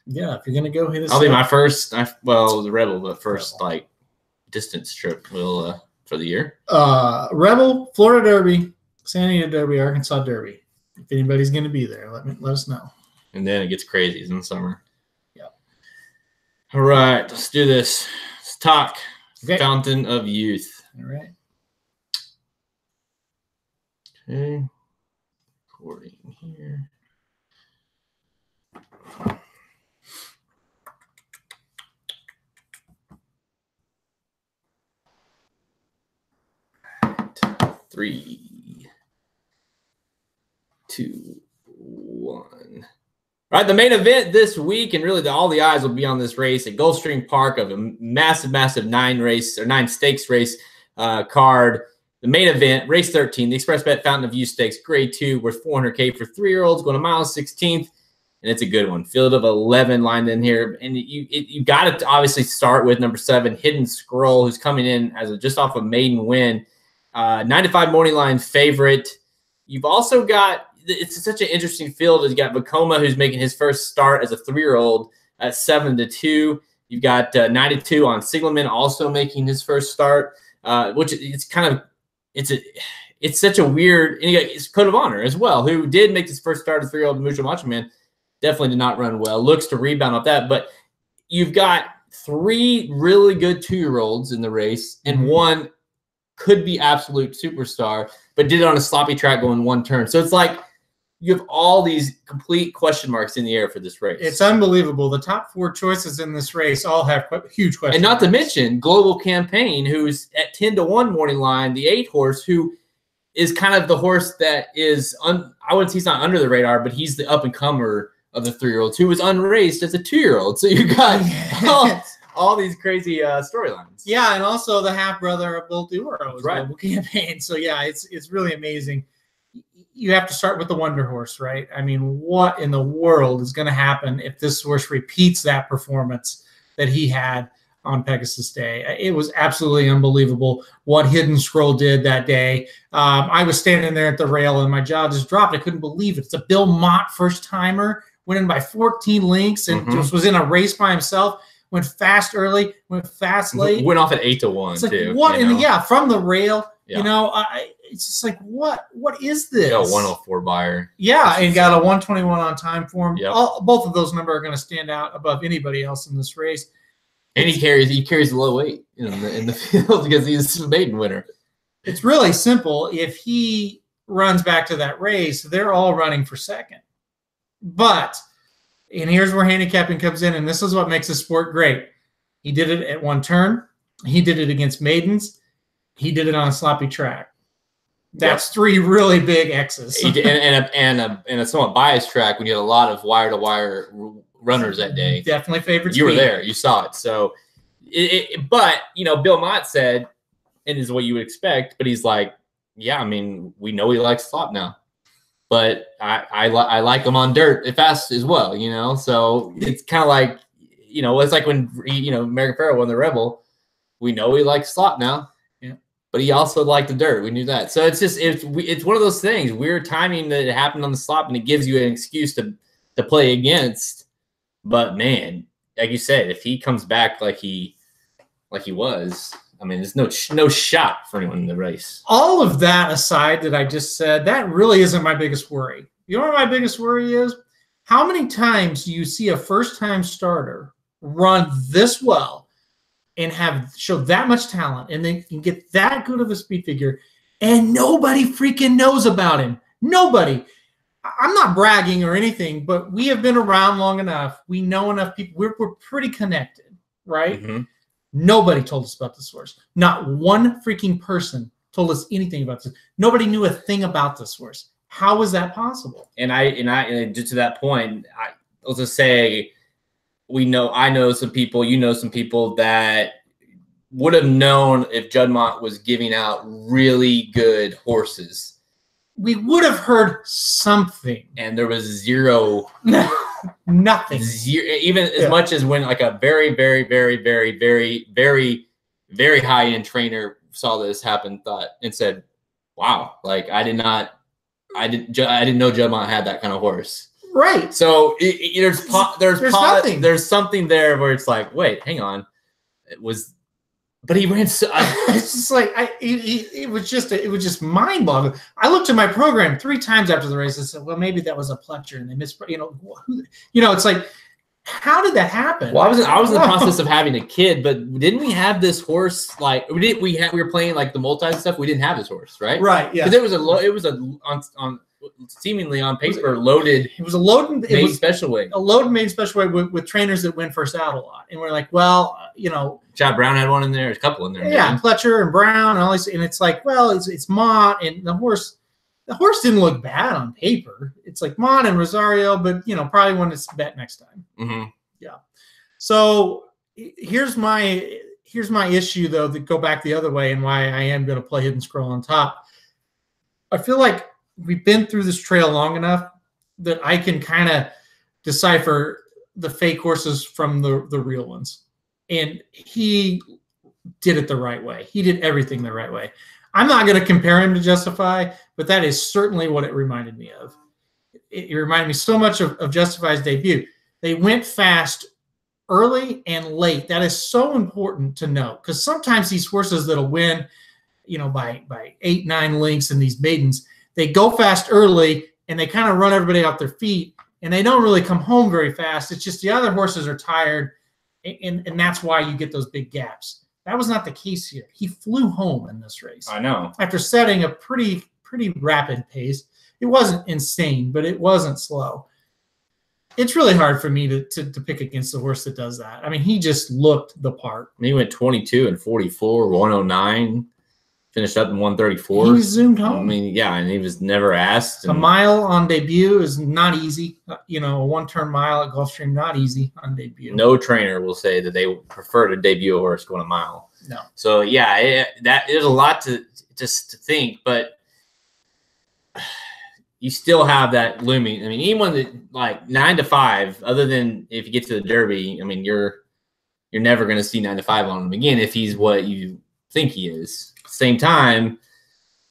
[SPEAKER 2] Yeah, if you're going to go, hit us
[SPEAKER 1] I'll be
[SPEAKER 2] up.
[SPEAKER 1] my first, the Rebel, but first, like, distance trip will for the year.
[SPEAKER 2] Rebel, Florida Derby, San Diego Derby, Arkansas Derby. If anybody's going to be there, let us know.
[SPEAKER 1] And then it gets crazy. It's in the summer.
[SPEAKER 2] Yeah.
[SPEAKER 1] All right, let's do this. Let's talk.
[SPEAKER 2] Okay.
[SPEAKER 1] Fountain of Youth.
[SPEAKER 2] All right.
[SPEAKER 1] Okay. Recording here. Three, 2, 1. All right, the main event this week, and really all the eyes will be on this race at Gulfstream Park of a massive 9 stakes race card. The main event, race 13, the Express Bet Fountain of Youth Stakes, Grade 2, worth $400K for 3-year-olds, going a mile 16th, and it's a good one. Field of 11 lined in here, and you got to obviously start with number 7, Hidden Scroll, who's coming in as just off a maiden win. 9-5 morning line favorite. You've also got, it's such an interesting field. You got Vacoma, who's making his first start as a 3-year-old at 7-2. You've got 92 on Sigelman also making his first start, which it's kind of, it's such a weird, and it's Code of Honor as well, who did make his first start as 3-year-old Mutual Macho Man. Definitely did not run well. Looks to rebound off that, but you've got 3 really good 2-year-olds in the race, and one could be absolute superstar, but did it on a sloppy track going 1 turn. So it's like you have all these complete question marks in the air for this race.
[SPEAKER 2] It's unbelievable. The top 4 choices in this race all have huge questions.
[SPEAKER 1] And not to mention Global Campaign, who's at 10-1 morning line, the 8 horse, who is kind of the horse that is, I wouldn't say he's not under the radar, but he's the up-and-comer of the 3-year-olds who was unraced as a 2-year-old. So you got all these crazy storylines.
[SPEAKER 2] Yeah, and also the half-brother of Bull Duro is
[SPEAKER 1] right.
[SPEAKER 2] Global Campaign. So, yeah, it's really amazing. You have to start with the Wonder Horse, right? I mean, what in the world is going to happen if this horse repeats that performance that he had on Pegasus Day? It was absolutely unbelievable what Hidden Scroll did that day. I was standing there at the rail and my jaw just dropped. I couldn't believe it. It's a Bill Mott first-timer, went in by 14 lengths and just was in a race by himself. Went fast early, went fast late.
[SPEAKER 1] Went off at 8-1
[SPEAKER 2] it's like,
[SPEAKER 1] too.
[SPEAKER 2] What? Yeah, from the rail.
[SPEAKER 1] Yeah.
[SPEAKER 2] You know, it's just like, what is this?
[SPEAKER 1] Got a 104 buyer.
[SPEAKER 2] Yeah, and got a 121 on time for him.
[SPEAKER 1] Yep.
[SPEAKER 2] Both of those numbers are going to stand out above anybody else in this race.
[SPEAKER 1] And he carries a low weight in the field because he's a maiden winner.
[SPEAKER 2] It's really simple. If he runs back to that race, they're all running for second. But, and here's where handicapping comes in, and this is what makes the sport great. He did it at one turn. He did it against maidens. He did it on a sloppy track. That's 3 really big X's.
[SPEAKER 1] He did, and a somewhat biased track when you had a lot of wire-to-wire runners that day.
[SPEAKER 2] Definitely favored.
[SPEAKER 1] You were there. You saw it. So, but, Bill Mott said, and this is what you would expect, but he's like, yeah, I mean, we know he likes slop now. But I like him on dirt fast as well, So it's kind of like, it's like when, American Pharoah won the Rebel. We know he likes slop now. But he also liked the dirt. We knew that. So it's one of those things. Weird timing that it happened on the slop, and it gives you an excuse to play against. But man, like you said, if he comes back like he was, I mean, there's no shot for anyone in the race.
[SPEAKER 2] All of that aside that I just said, that really isn't my biggest worry. You know what my biggest worry is? How many times do you see a first-time starter run this well and show that much talent, and then can get that good of a speed figure, and nobody freaking knows about him? Nobody. I'm not bragging or anything, but we have been around long enough. We know enough people. We're pretty connected, right? Mm-hmm. Nobody told us about this horse. Not one freaking person told us anything about this. Nobody knew a thing about this horse. How is that possible?
[SPEAKER 1] And just to that point, I'll just say, I know some people, some people that would have known if Juddmonte was giving out really good horses.
[SPEAKER 2] We would have heard something.
[SPEAKER 1] And there was zero.
[SPEAKER 2] Nothing.
[SPEAKER 1] Zero, even as much as when like a very, very, very, very, very, very, very high-end trainer saw this happen, and said, wow, like I didn't know Juddmonte had that kind of horse.
[SPEAKER 2] Right.
[SPEAKER 1] So there's
[SPEAKER 2] nothing.
[SPEAKER 1] There's something there where it's like, wait, hang on, but he ran so.
[SPEAKER 2] It's just like it was just mind boggling. I looked at my program 3 times after the race and said, well, maybe that was a pletcher and they missed. It's like, how did that happen?
[SPEAKER 1] Well, I was in the process of having a kid, but didn't we have this horse? Like we were playing like the multi stuff. We didn't have this horse, right?
[SPEAKER 2] Right. Yeah.
[SPEAKER 1] Because it was on seemingly on paper loaded.
[SPEAKER 2] It was a loaded
[SPEAKER 1] made special weight.
[SPEAKER 2] A loaded made special weight with trainers that win first out a lot. And we're like, well,
[SPEAKER 1] Chad Brown had one in there. There's a couple in there.
[SPEAKER 2] Yeah, maybe. Fletcher and Brown and all these, and it's like, well, it's Mott, and the horse didn't look bad on paper. It's like Mott and Rosario, but probably when it's bet next time.
[SPEAKER 1] Mm-hmm.
[SPEAKER 2] Yeah. So here's my issue though, that go back the other way, and why I am going to play Hidden Scroll on top. I feel like we've been through this trail long enough that I can kind of decipher the fake horses from the real ones. And he did it the right way. He did everything the right way. I'm not going to compare him to Justify, but that is certainly what it reminded me of. It reminded me so much of Justify's debut. They went fast early and late. That is so important to know, because sometimes these horses that'll win, by 8, 9 lengths in these maidens, they go fast early and they kind of run everybody off their feet, and they don't really come home very fast. It's just the other horses are tired, and that's why you get those big gaps. That was not the case here. He flew home in this race.
[SPEAKER 1] I know.
[SPEAKER 2] After setting a pretty rapid pace. It wasn't insane, but it wasn't slow. It's really hard for me to pick against a horse that does that. I mean, he just looked the part.
[SPEAKER 1] He went 22 and 44, 109. Finished up in 134.
[SPEAKER 2] He was zoomed home.
[SPEAKER 1] I mean, yeah, and he was never asked.
[SPEAKER 2] A mile on debut is not easy. You know, a one-turn mile at Gulfstream, not easy on debut.
[SPEAKER 1] No trainer will say that they prefer to debut a horse going a mile.
[SPEAKER 2] No.
[SPEAKER 1] So, yeah, that is a lot to think, but you still have that looming. I mean, anyone that like 9 to 5, other than if you get to the Derby, I mean, you're never going to see 9 to 5 on him again if he's what you think he is. Same time,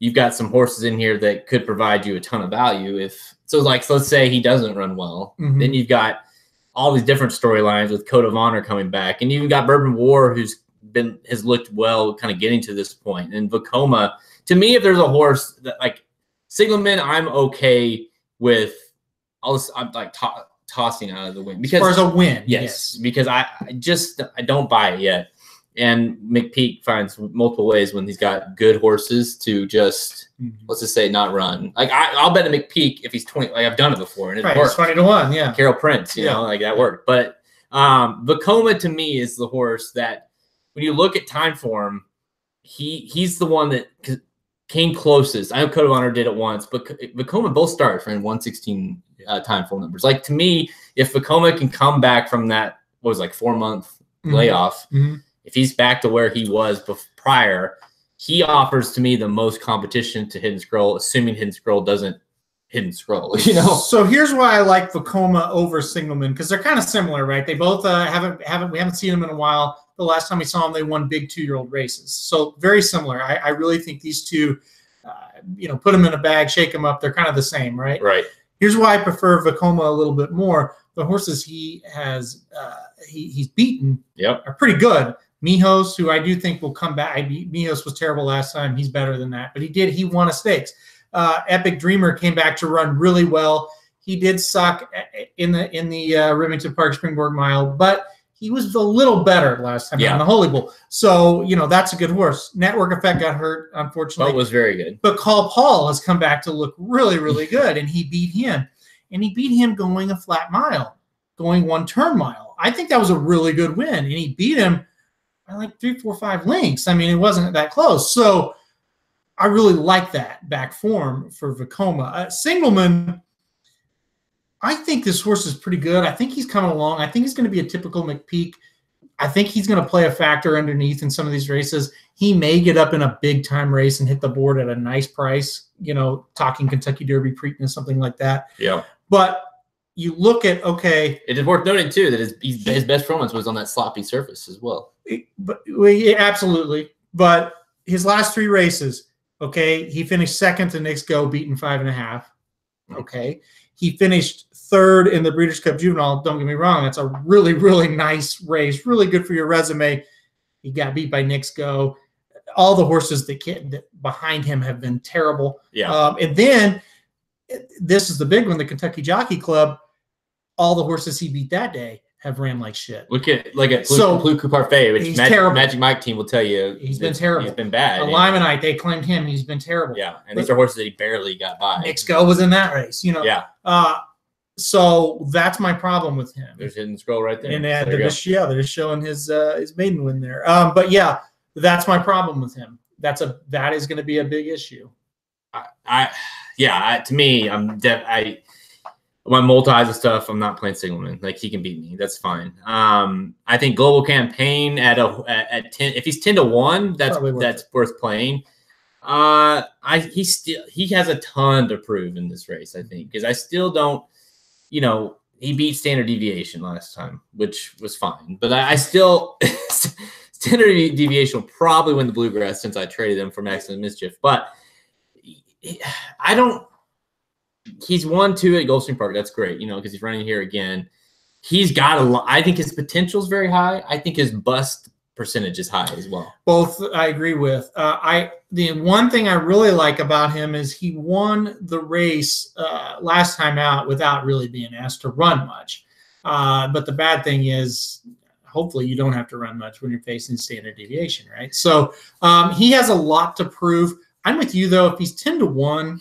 [SPEAKER 1] you've got some horses in here that could provide you a ton of value. So let's say he doesn't run well, then you've got all these different storylines with Code of Honor coming back, and you've got Bourbon War has looked well, kind of getting to this point. And Vekoma, to me, if there's a horse that like Sigelman, I'm okay with. I'm like tossing out of the win
[SPEAKER 2] because as far as a win,
[SPEAKER 1] yes. Because I don't buy it yet. And McPeak finds multiple ways when he's got good horses to just, let's just say, not run. Like I'll bet a McPeak if he's 20. Like I've done it before, and it worked.
[SPEAKER 2] It's 20 to 1. Yeah,
[SPEAKER 1] Carol Prince, you know, like that worked. But Vekoma to me is the horse that when you look at time form, he's the one that came closest. I know Code of Honor did it once, but Vekoma both starts ran 116 time form numbers. Like to me, if Vekoma can come back from that, what was like 4-month layoff. If he's back to where he was prior, he offers to me the most competition to Hidden Scroll, assuming Hidden Scroll doesn't Hidden Scroll, you know?
[SPEAKER 2] So here's why I like Vekoma over Sigelman, because they're kind of similar, right? They both we haven't seen them in a while. The last time we saw them, they won big 2-year-old races. So very similar. I really think these two, put them in a bag, shake them up. They're kind of the same, right?
[SPEAKER 1] Right.
[SPEAKER 2] Here's why I prefer Vekoma a little bit more. The horses he has he's beaten are pretty good. Mijos, who I do think will come back. Mijos was terrible last time. He's better than that. But he won a stakes. Epic Dreamer came back to run really well. He did suck in the Remington Park Springboard Mile, but he was a little better last time on the Holy Bull. So, that's a good horse. Network Effect got hurt, unfortunately.
[SPEAKER 1] But was very good.
[SPEAKER 2] But Call Paul has come back to look really, really good, and he beat him. And he beat him going a flat mile, going 1-turn mile. I think that was a really good win, and he beat him by like 3, 4, 5 lengths. I mean, it wasn't that close. So I really like that back form for Vekoma. Sigelman, I think this horse is pretty good. I think he's coming along. I think he's going to be a typical McPeak. I think he's going to play a factor underneath in some of these races. He may get up in a big-time race and hit the board at a nice price, talking Kentucky Derby, Preakness, something like that.
[SPEAKER 1] Yeah.
[SPEAKER 2] But you look at, okay.
[SPEAKER 1] It is worth noting, too, that his best performance was on that sloppy surface as well.
[SPEAKER 2] Absolutely. But his last 3 races, okay, he finished second to Knicks Go, beaten 5.5. Okay. He finished 3rd in the Breeders' Cup Juvenile. Don't get me wrong. That's a really, really nice race. Really good for your resume. He got beat by Knicks Go. All the horses that behind him have been terrible.
[SPEAKER 1] Yeah.
[SPEAKER 2] And then this is the big one, the Kentucky Jockey Club. All the horses he beat that day have ran like shit.
[SPEAKER 1] Look at Pluku Parfait, which Magic Mike team will tell you
[SPEAKER 2] he's been terrible.
[SPEAKER 1] He's been bad.
[SPEAKER 2] Limonite, they claimed him. He's been terrible.
[SPEAKER 1] Yeah, and these are horses that he barely got by.
[SPEAKER 2] Knicks Go was in that race,
[SPEAKER 1] Yeah.
[SPEAKER 2] So that's my problem with him.
[SPEAKER 1] There's Hidden Scroll right there.
[SPEAKER 2] And they're just showing his maiden win there. But yeah, that's my problem with him. That is going to be a big issue.
[SPEAKER 1] To me, my multis and stuff, I'm not playing Sigelman. Like, he can beat me. That's fine. I think Global Campaign at 10, if he's 10 to 1, that's worth playing. He has a ton to prove in this race, I think, because I still don't, he beat Standard Deviation last time, which was fine. But I still Standard Deviation will probably win the Bluegrass since I traded them for Maximum Mischief. But he's 1-2 at Gulfstream Park. That's great, because he's running here again. He's got a lot. I think his potential is very high. I think his bust percentage is high as well.
[SPEAKER 2] Both I agree with. The one thing I really like about him is he won the race last time out without really being asked to run much. But the bad thing is, hopefully you don't have to run much when you're facing Standard Deviation, right? So he has a lot to prove. I'm with you, though. If he's 10 to 1,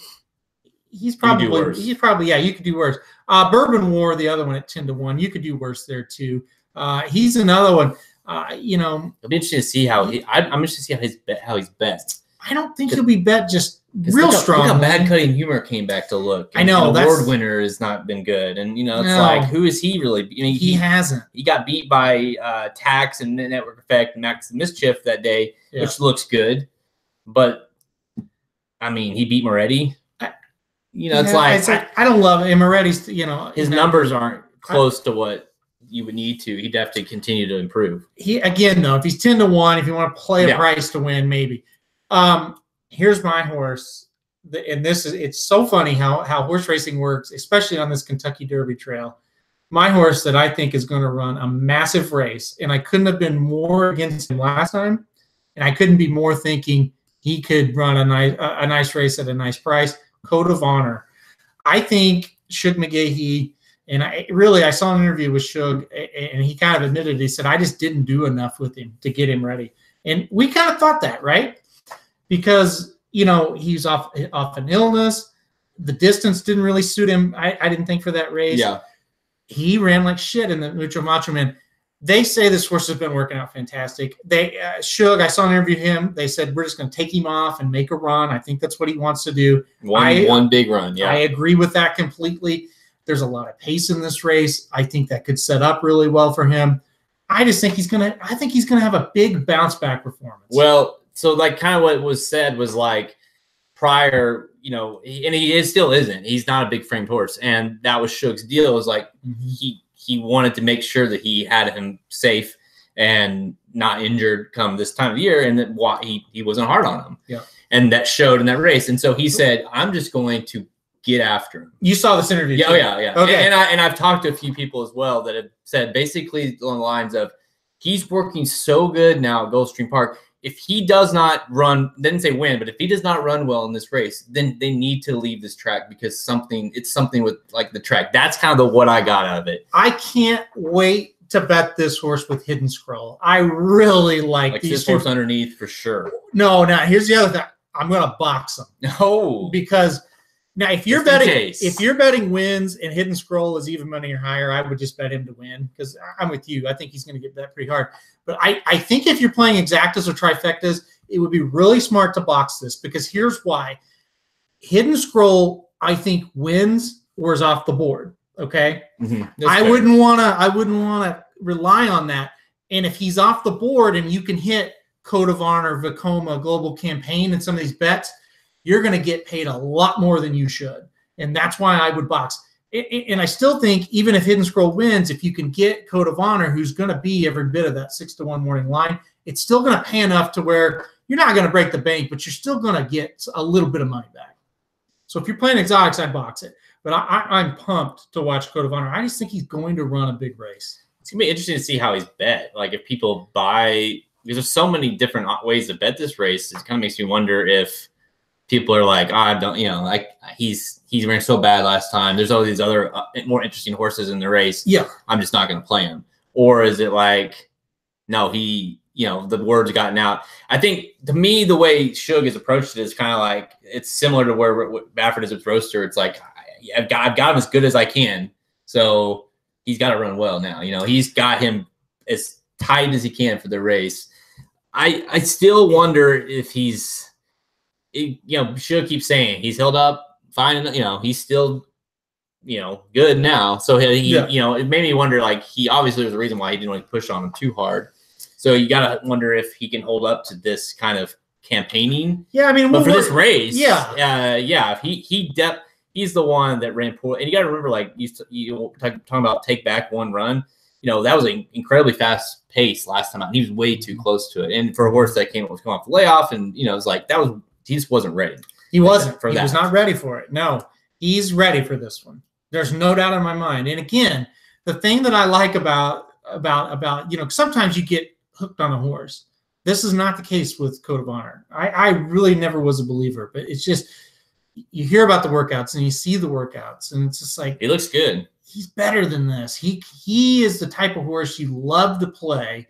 [SPEAKER 2] he's probably yeah, you could do worse. Bourbon War, the other one at 10-1, you could do worse there too. He's another one. You know,
[SPEAKER 1] it'll be interesting to see how I'm interested to see how he's bet.
[SPEAKER 2] I don't think he'll be bet just real strong.
[SPEAKER 1] Look how Bad Cutting Humor came back to look.
[SPEAKER 2] I know,
[SPEAKER 1] an award winner has not been good, and you know, it's like, who is he really? I mean,
[SPEAKER 2] he hasn't.
[SPEAKER 1] He got beat by Tax and Network Effect and Max Mischief that day, which looks good, but I mean, he beat Moretti. You know, it's like
[SPEAKER 2] I don't love him. Moretti's, you know,
[SPEAKER 1] his numbers aren't close to what you would need to. He'd have to continue to improve.
[SPEAKER 2] Again, though, if he's 10-1, if you want to play a price to win, maybe. Here's my horse, and it's so funny how horse racing works, especially on this Kentucky Derby trail. My horse that I think is going to run a massive race, and I couldn't have been more against him last time, and I couldn't be more thinking he could run a nice race at a nice price. Code of Honor. I think Shug McGahee, and I saw an interview with Shug, and he kind of admitted, he said, I just didn't do enough with him to get him ready. And we kind of thought that, right? Because, you know, he's off an illness. The distance didn't really suit him. I didn't think for that race.
[SPEAKER 1] Yeah.
[SPEAKER 2] He ran like shit in the Mucho Macho Man. They say this horse has been working out fantastic. Shug, I saw an interview with him. They said, we're just going to take him off and make a run. I think that's what he wants to do.
[SPEAKER 1] One big run, yeah.
[SPEAKER 2] I agree with that completely. There's a lot of pace in this race. I think that could set up really well for him. I just think he's going to have a big bounce back performance.
[SPEAKER 1] Well, so like kind of what was said was like prior, you know, and he still isn't. He's not a big framed horse. And that was Shug's deal. It was like he wanted to make sure that he had him safe and not injured come this time of year, and that he wasn't hard on him.
[SPEAKER 2] Yeah.
[SPEAKER 1] And that showed in that race. And so he said, I'm just going to get after him.
[SPEAKER 2] You saw this interview.
[SPEAKER 1] Yeah.
[SPEAKER 2] Okay.
[SPEAKER 1] And I've talked to a few people as well that have said basically along the lines of, he's working so good now at Gulfstream Park. If he does not run, didn't say win, but if he does not run well in this race, then they need to leave this track because it's something with like the track. That's kind of what I got out of it.
[SPEAKER 2] I can't wait to bet this horse with Hidden Scroll. I really like these
[SPEAKER 1] this horse underneath for sure.
[SPEAKER 2] No, now here's the other thing. I'm going to box him.
[SPEAKER 1] No,
[SPEAKER 2] because now if you're betting wins and Hidden Scroll is even money or higher, I would just bet him to win because I'm with you. I think he's going to get bet pretty hard. But I think if you're playing exactas or trifectas, it would be really smart to box this because here's why. Hidden Scroll, I think, wins or is off the board. Okay, I wouldn't want to rely on that. And if he's off the board and you can hit Code of Honor, Vekoma, Global Campaign, and some of these bets, you're going to get paid a lot more than you should. And that's why I would box. And I still think even if Hidden Scroll wins, if you can get Code of Honor, who's going to be every bit of that 6-1 morning line, it's still going to pay enough to where you're not going to break the bank, but you're still going to get a little bit of money back. So if you're playing exotics, I'd box it. But I'm pumped to watch Code of Honor. I just think he's going to run a big race.
[SPEAKER 1] It's going to be interesting to see how he's bet. Like if people buy, because there's so many different ways to bet this race, it kind of makes me wonder if people are like, I don't, you know, like he's ran so bad last time. There's all these other more interesting horses in the race.
[SPEAKER 2] Yeah.
[SPEAKER 1] I'm just not going to play him. Or is it like, no, you know, the word's gotten out. I think to me, the way Shug has approached it is kind of like, it's similar to where Baffert is with Roaster. It's like, I've got him as good as I can. So he's got to run well now. You know, he's got him as tight as he can for the race. I still wonder if you know, Shug keeps saying he's held up fine. You know, he's still, you know, good now. So you know, it made me wonder, like, he obviously was the reason why he didn't really push on him too hard. So you got to wonder if he can hold up to this kind of campaigning.
[SPEAKER 2] Yeah. I mean,
[SPEAKER 1] but for this race,
[SPEAKER 2] if
[SPEAKER 1] he's the one that ran poor. And you got to remember, like, you talking about take back one run, you know, that was an incredibly fast pace last time out. And he was way too close to it. And for a horse that came off the layoff, and, you know, it's like he just wasn't ready.
[SPEAKER 2] He wasn't. He was not ready for it. No, he's ready for this one. There's no doubt in my mind. And again, the thing that I like about you know, sometimes you get hooked on a horse. This is not the case with Code of Honor. I really never was a believer, but it's just you hear about the workouts and you see the workouts, and it's just like
[SPEAKER 1] he looks good.
[SPEAKER 2] He's better than this. He is the type of horse you love to play,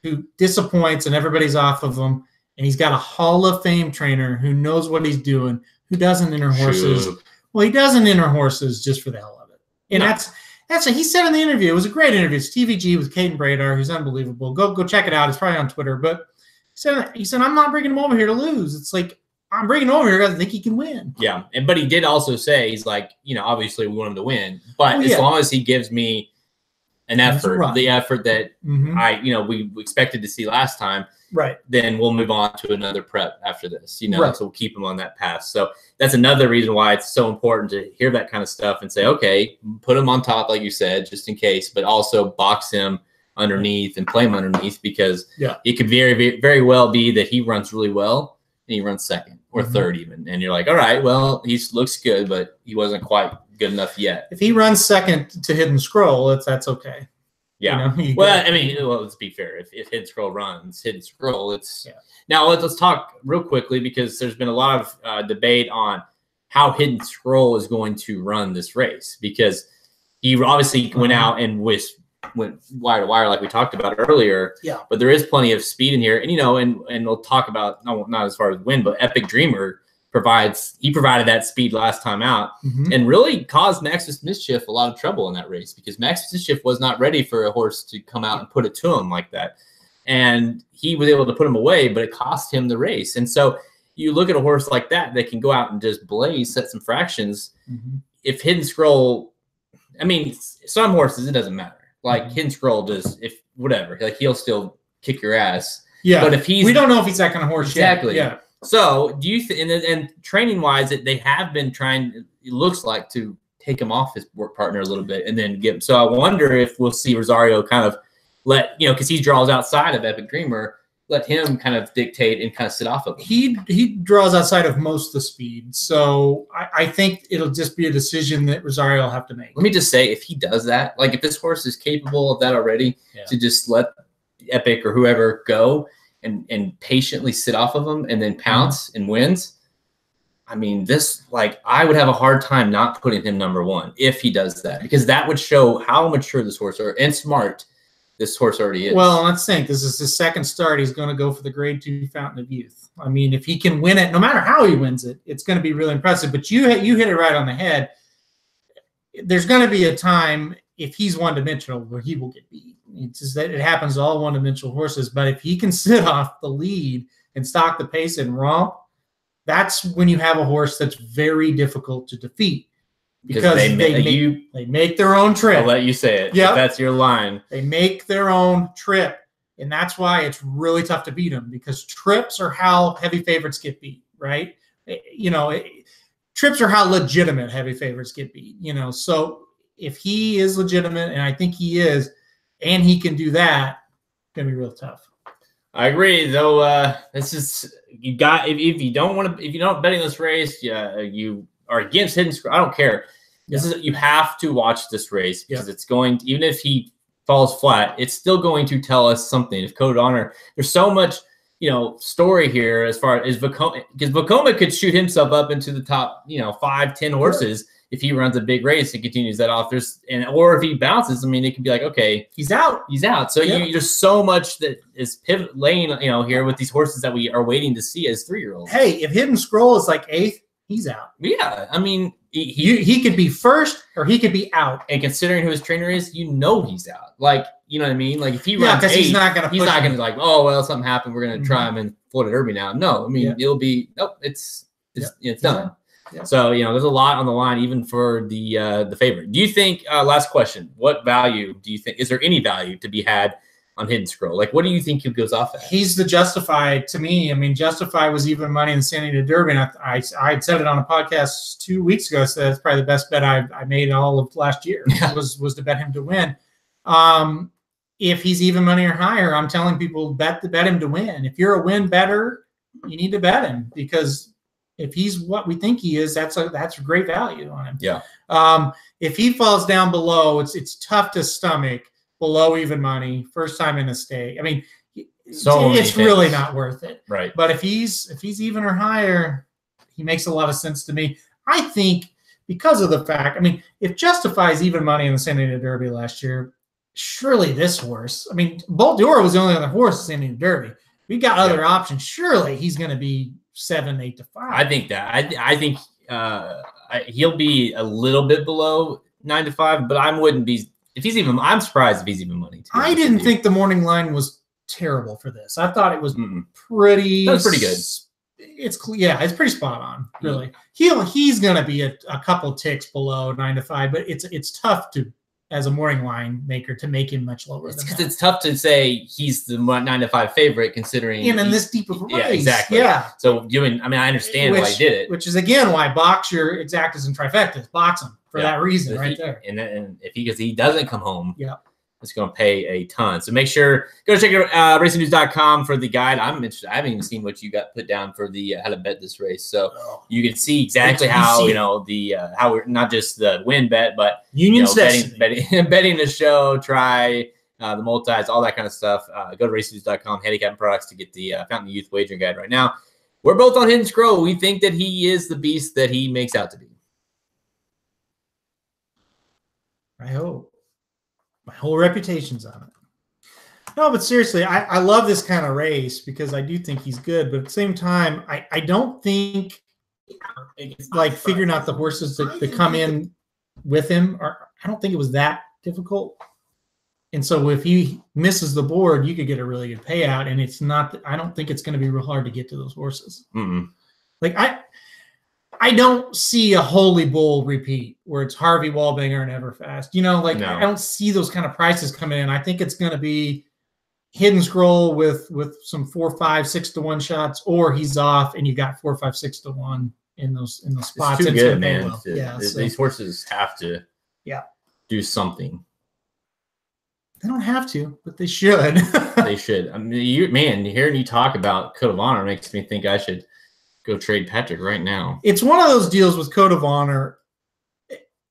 [SPEAKER 2] who disappoints and everybody's off of him. And he's got a Hall of Fame trainer who knows what he's doing, who doesn't enter horses Well, he doesn't enter horses just for the hell of it. And that's what he said in the interview. It was a great interview. It's TVG with Caden Bradar, who's unbelievable. Go check it out. It's probably on Twitter. But he said, I'm not bringing him over here to lose. It's like, I'm bringing him over here because I think he can win.
[SPEAKER 1] Yeah. But he did also say, he's like, obviously we want him to win. But as long as he gives me an effort, the effort that we expected to see last time,
[SPEAKER 2] right,
[SPEAKER 1] then we'll move on to another prep after this, so we'll keep him on that path. So that's another reason why it's so important to hear that kind of stuff and say, okay, put him on top, like you said, just in case, but also box him underneath and play him underneath, because it could very, very well be that he runs really well and he runs second or third even. And you're like, all right, well, he looks good, but he wasn't quite good enough yet.
[SPEAKER 2] If he runs second to Hidden Scroll, that's okay.
[SPEAKER 1] Yeah. Let's be fair. If Hidden Scroll runs Hidden Scroll, it's now let's talk real quickly, because there's been a lot of debate on how Hidden Scroll is going to run this race, because he obviously went out and went wire to wire like we talked about earlier.
[SPEAKER 2] Yeah.
[SPEAKER 1] But there is plenty of speed in here, and and we'll talk about not as far as win, but Epic Dreamer provided that speed last time out, and really caused Max's Mischief a lot of trouble in that race, because Max's Mischief was not ready for a horse to come out and put it to him like that. And he was able to put him away, but it cost him the race. And so you look at a horse like that can go out and just blaze, set some fractions. If Hidden Scroll, some horses, it doesn't matter. Like Hidden Scroll does, if whatever, like he'll still kick your ass.
[SPEAKER 2] Yeah.
[SPEAKER 1] But if we
[SPEAKER 2] don't know if he's that kind of horse
[SPEAKER 1] exactly.
[SPEAKER 2] yet. Yeah.
[SPEAKER 1] So do you and training wise, they have been trying, it looks like, to take him off his work partner a little bit and then get him. So I wonder if we'll see Rosario kind of let, because he draws outside of Epic Dreamer, let him kind of dictate and kind of sit off of him.
[SPEAKER 2] He draws outside of most of the speed. So I think it'll just be a decision that Rosario will have to make.
[SPEAKER 1] Let me just say, if he does that, like if this horse is capable of that already, to just let Epic or whoever go and patiently sit off of him and then pounce and wins, I would have a hard time not putting him number one if he does that, because that would show how mature this horse and smart this horse already is. Well,
[SPEAKER 2] let's think. This is his second start. He's going to go for the Grade 2 Fountain of Youth. If he can win it, no matter how he wins it, it's going to be really impressive. But you hit it right on the head. There's going to be a time, if he's one-dimensional, where he will get beat. It's just that it happens to all one-dimensional horses. But if he can sit off the lead and stalk the pace and romp, that's when you have a horse that's very difficult to defeat. Because they make their own trip.
[SPEAKER 1] I'll let you say it.
[SPEAKER 2] Yeah,
[SPEAKER 1] that's your line.
[SPEAKER 2] They make their own trip, and that's why it's really tough to beat them, because trips are how heavy favorites get beat, right? Trips are how legitimate heavy favorites get beat. So if he is legitimate, and I think he is, and he can do that, it's gonna be real tough.
[SPEAKER 1] I agree, though. This is if you don't betting this race, you are against Hidden Scroll. I don't care. You have to watch this race, because it's going to, even if he falls flat, it's still going to tell us something. If Code of Honor, there's so much, story here as far as Vekoma, because Vekoma could shoot himself up into the top, 5-10 horses if he runs a big race and continues that off. Or if he bounces, it could be like, okay, he's out. So there's so much that is pivot lane, here with these horses that we are waiting to see as 3-year-olds.
[SPEAKER 2] Hey, if Hidden Scroll is like 8th, he's out.
[SPEAKER 1] Yeah,
[SPEAKER 2] he could be first or he could be out.
[SPEAKER 1] And considering who his trainer is, he's out. Like, you know what I mean? Like if he runs 8,
[SPEAKER 2] he's not going to
[SPEAKER 1] be like, oh well, something happened, we're going to try him in Florida Derby now. No, it'll be it's done. Yeah. So there's a lot on the line, even for the favorite. Do you think? Last question: what value do you think? Is there any value to be had on Hidden Scroll? Like, what do you think he goes off at?
[SPEAKER 2] He's the Justify to me. Justify was even money in the San Diego Derby, and I had said it on a podcast 2 weeks ago. So that's probably the best bet I made all of last year. was to bet him to win. If he's even money or higher, I'm telling people bet him to win. If you're a win better, you need to bet him, because if he's what we think he is, that's a great value on him.
[SPEAKER 1] Yeah.
[SPEAKER 2] If he falls down below, it's tough to stomach. Below even money, first time in the state. It's really not worth it.
[SPEAKER 1] Right.
[SPEAKER 2] But if he's even or higher, he makes a lot of sense to me. I think because of the fact, if Justify's even money in the San Diego Derby last year, surely this horse. Bolt d'Or was the only other horse in San Diego Derby. We got other options. Surely he's going to be 7, 8 to 5.
[SPEAKER 1] I think that. I think he'll be a little bit below 9 to 5, but I wouldn't be if he's even. I'm surprised if he's even money.
[SPEAKER 2] I didn't think the morning line was terrible for this. I thought it was pretty.
[SPEAKER 1] That was pretty good.
[SPEAKER 2] It's pretty spot on. Really, he's gonna be a couple ticks below 9 to 5, but it's tough to as a morning line maker to make him much lower.
[SPEAKER 1] Because it's tough to say he's the 9 to 5 favorite considering
[SPEAKER 2] in this deep of a race.
[SPEAKER 1] Yeah, exactly.
[SPEAKER 2] Yeah.
[SPEAKER 1] So I understand why he did it,
[SPEAKER 2] which is again why box your exactas and trifectas. Box them for that reason, right there.
[SPEAKER 1] And if he doesn't come home, it's going to pay a ton. So make sure go check out racingnews.com for the guide. I'm interested. I haven't even seen what you got put down for the how to bet this race, so you can see exactly how how we're not just the win bet, but betting the show, try the multis, all that kind of stuff. Go to racingnews.com, handicapping products to get the Fountain Youth wagering guide right now. We're both on Hidden Scroll. We think that he is the beast that he makes out to be.
[SPEAKER 2] I hope. My whole reputation's on it. No, but seriously, I love this kind of race because I do think he's good. But at the same time, I don't think like figuring out the horses that come in with him, I don't think it was that difficult. And so if he misses the board, you could get a really good payout. And it's not. I don't think it's going to be real hard to get to those horses. Like I don't see a Holy Bull repeat where it's Harvey Wallbanger and Everfast. I don't see those kind of prices coming in. I think it's going to be Hidden Scroll with some 4, 5, 6 to 1 shots, or he's off and you got 4, 5, 6 to 1 in those spots.
[SPEAKER 1] It's too good, man. These horses have to do something.
[SPEAKER 2] They don't have to, but they should.
[SPEAKER 1] They should. I mean, hearing you talk about Code of Honor makes me think I should go trade Patrick right now.
[SPEAKER 2] It's one of those deals with Code of Honor.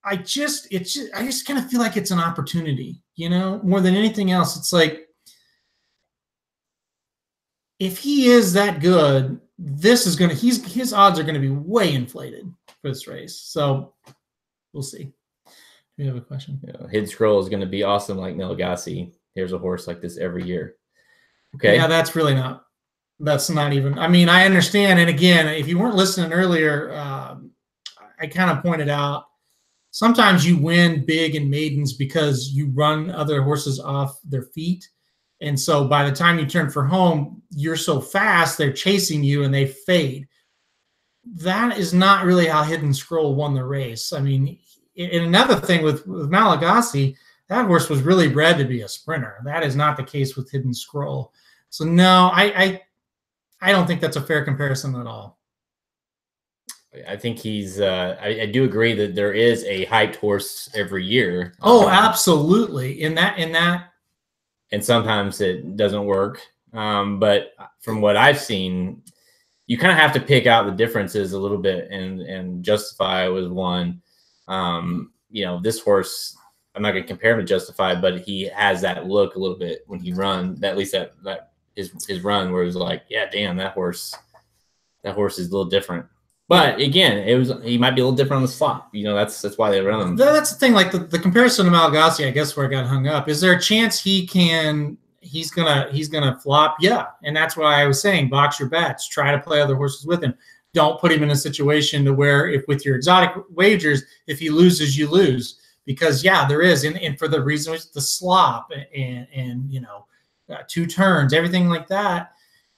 [SPEAKER 2] I just kind of feel like it's an opportunity, more than anything else. It's like, if he is that good, his odds are going to be way inflated for this race. So we'll see. Do you have a question?
[SPEAKER 1] Hidden Scroll is going to be awesome like Malagasy. Here's a horse like this every year. Okay.
[SPEAKER 2] Yeah, that's not even, I mean, I understand. And again, if you weren't listening earlier, I kind of pointed out, sometimes you win big in maidens because you run other horses off their feet. And so by the time you turn for home, you're so fast, they're chasing you and they fade. That is not really how Hidden Scroll won the race. I mean, and another thing with Malagasy, that horse was really bred to be a sprinter. That is not the case with Hidden Scroll. So no, I don't think that's a fair comparison at all.
[SPEAKER 1] I think he's I do agree that there is a hyped horse every year.
[SPEAKER 2] Oh, absolutely. In that
[SPEAKER 1] and sometimes it doesn't work. But from what I've seen, you kind of have to pick out the differences a little bit, and Justify was one. This horse, I'm not going to compare him to Justify, but he has that look a little bit when he runs, at least that his run where it was like, yeah, damn, that horse is a little different. But again, he might be a little different on the slot. That's why they run him.
[SPEAKER 2] That's the thing. Like the comparison to Malagasy, I guess where I got hung up. Is there a chance he's gonna flop? Yeah, and that's why I was saying box your bets. Try to play other horses with him. Don't put him in a situation to where if with your exotic wagers, if he loses, you lose. Because there is, and for the reason it's the slop and 2 turns, everything like that.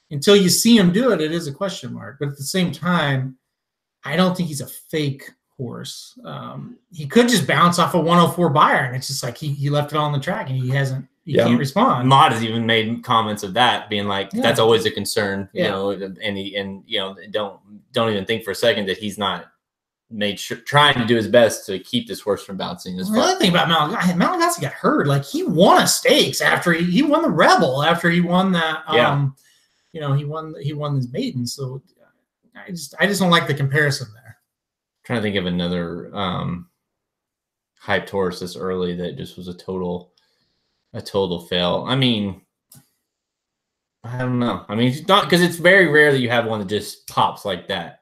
[SPEAKER 2] Until you see him do it, it is a question mark. But at the same time, I don't think he's a fake horse. He could just bounce off a 104 buyer, and it's just like he left it on the track and he can't respond.
[SPEAKER 1] Mod has even made comments of that, being like, that's always a concern, and don't even think for a second that he's not trying to do his best to keep this horse from bouncing.
[SPEAKER 2] The other thing about Malagasy got hurt. Like he won a stakes after he won the Rebel after he won that. He won his maiden. So I just don't like the comparison there.
[SPEAKER 1] I'm trying to think of another hyped horse this early that just was a total fail. I mean, I don't know. I mean, because it's very rare that you have one that just pops like that.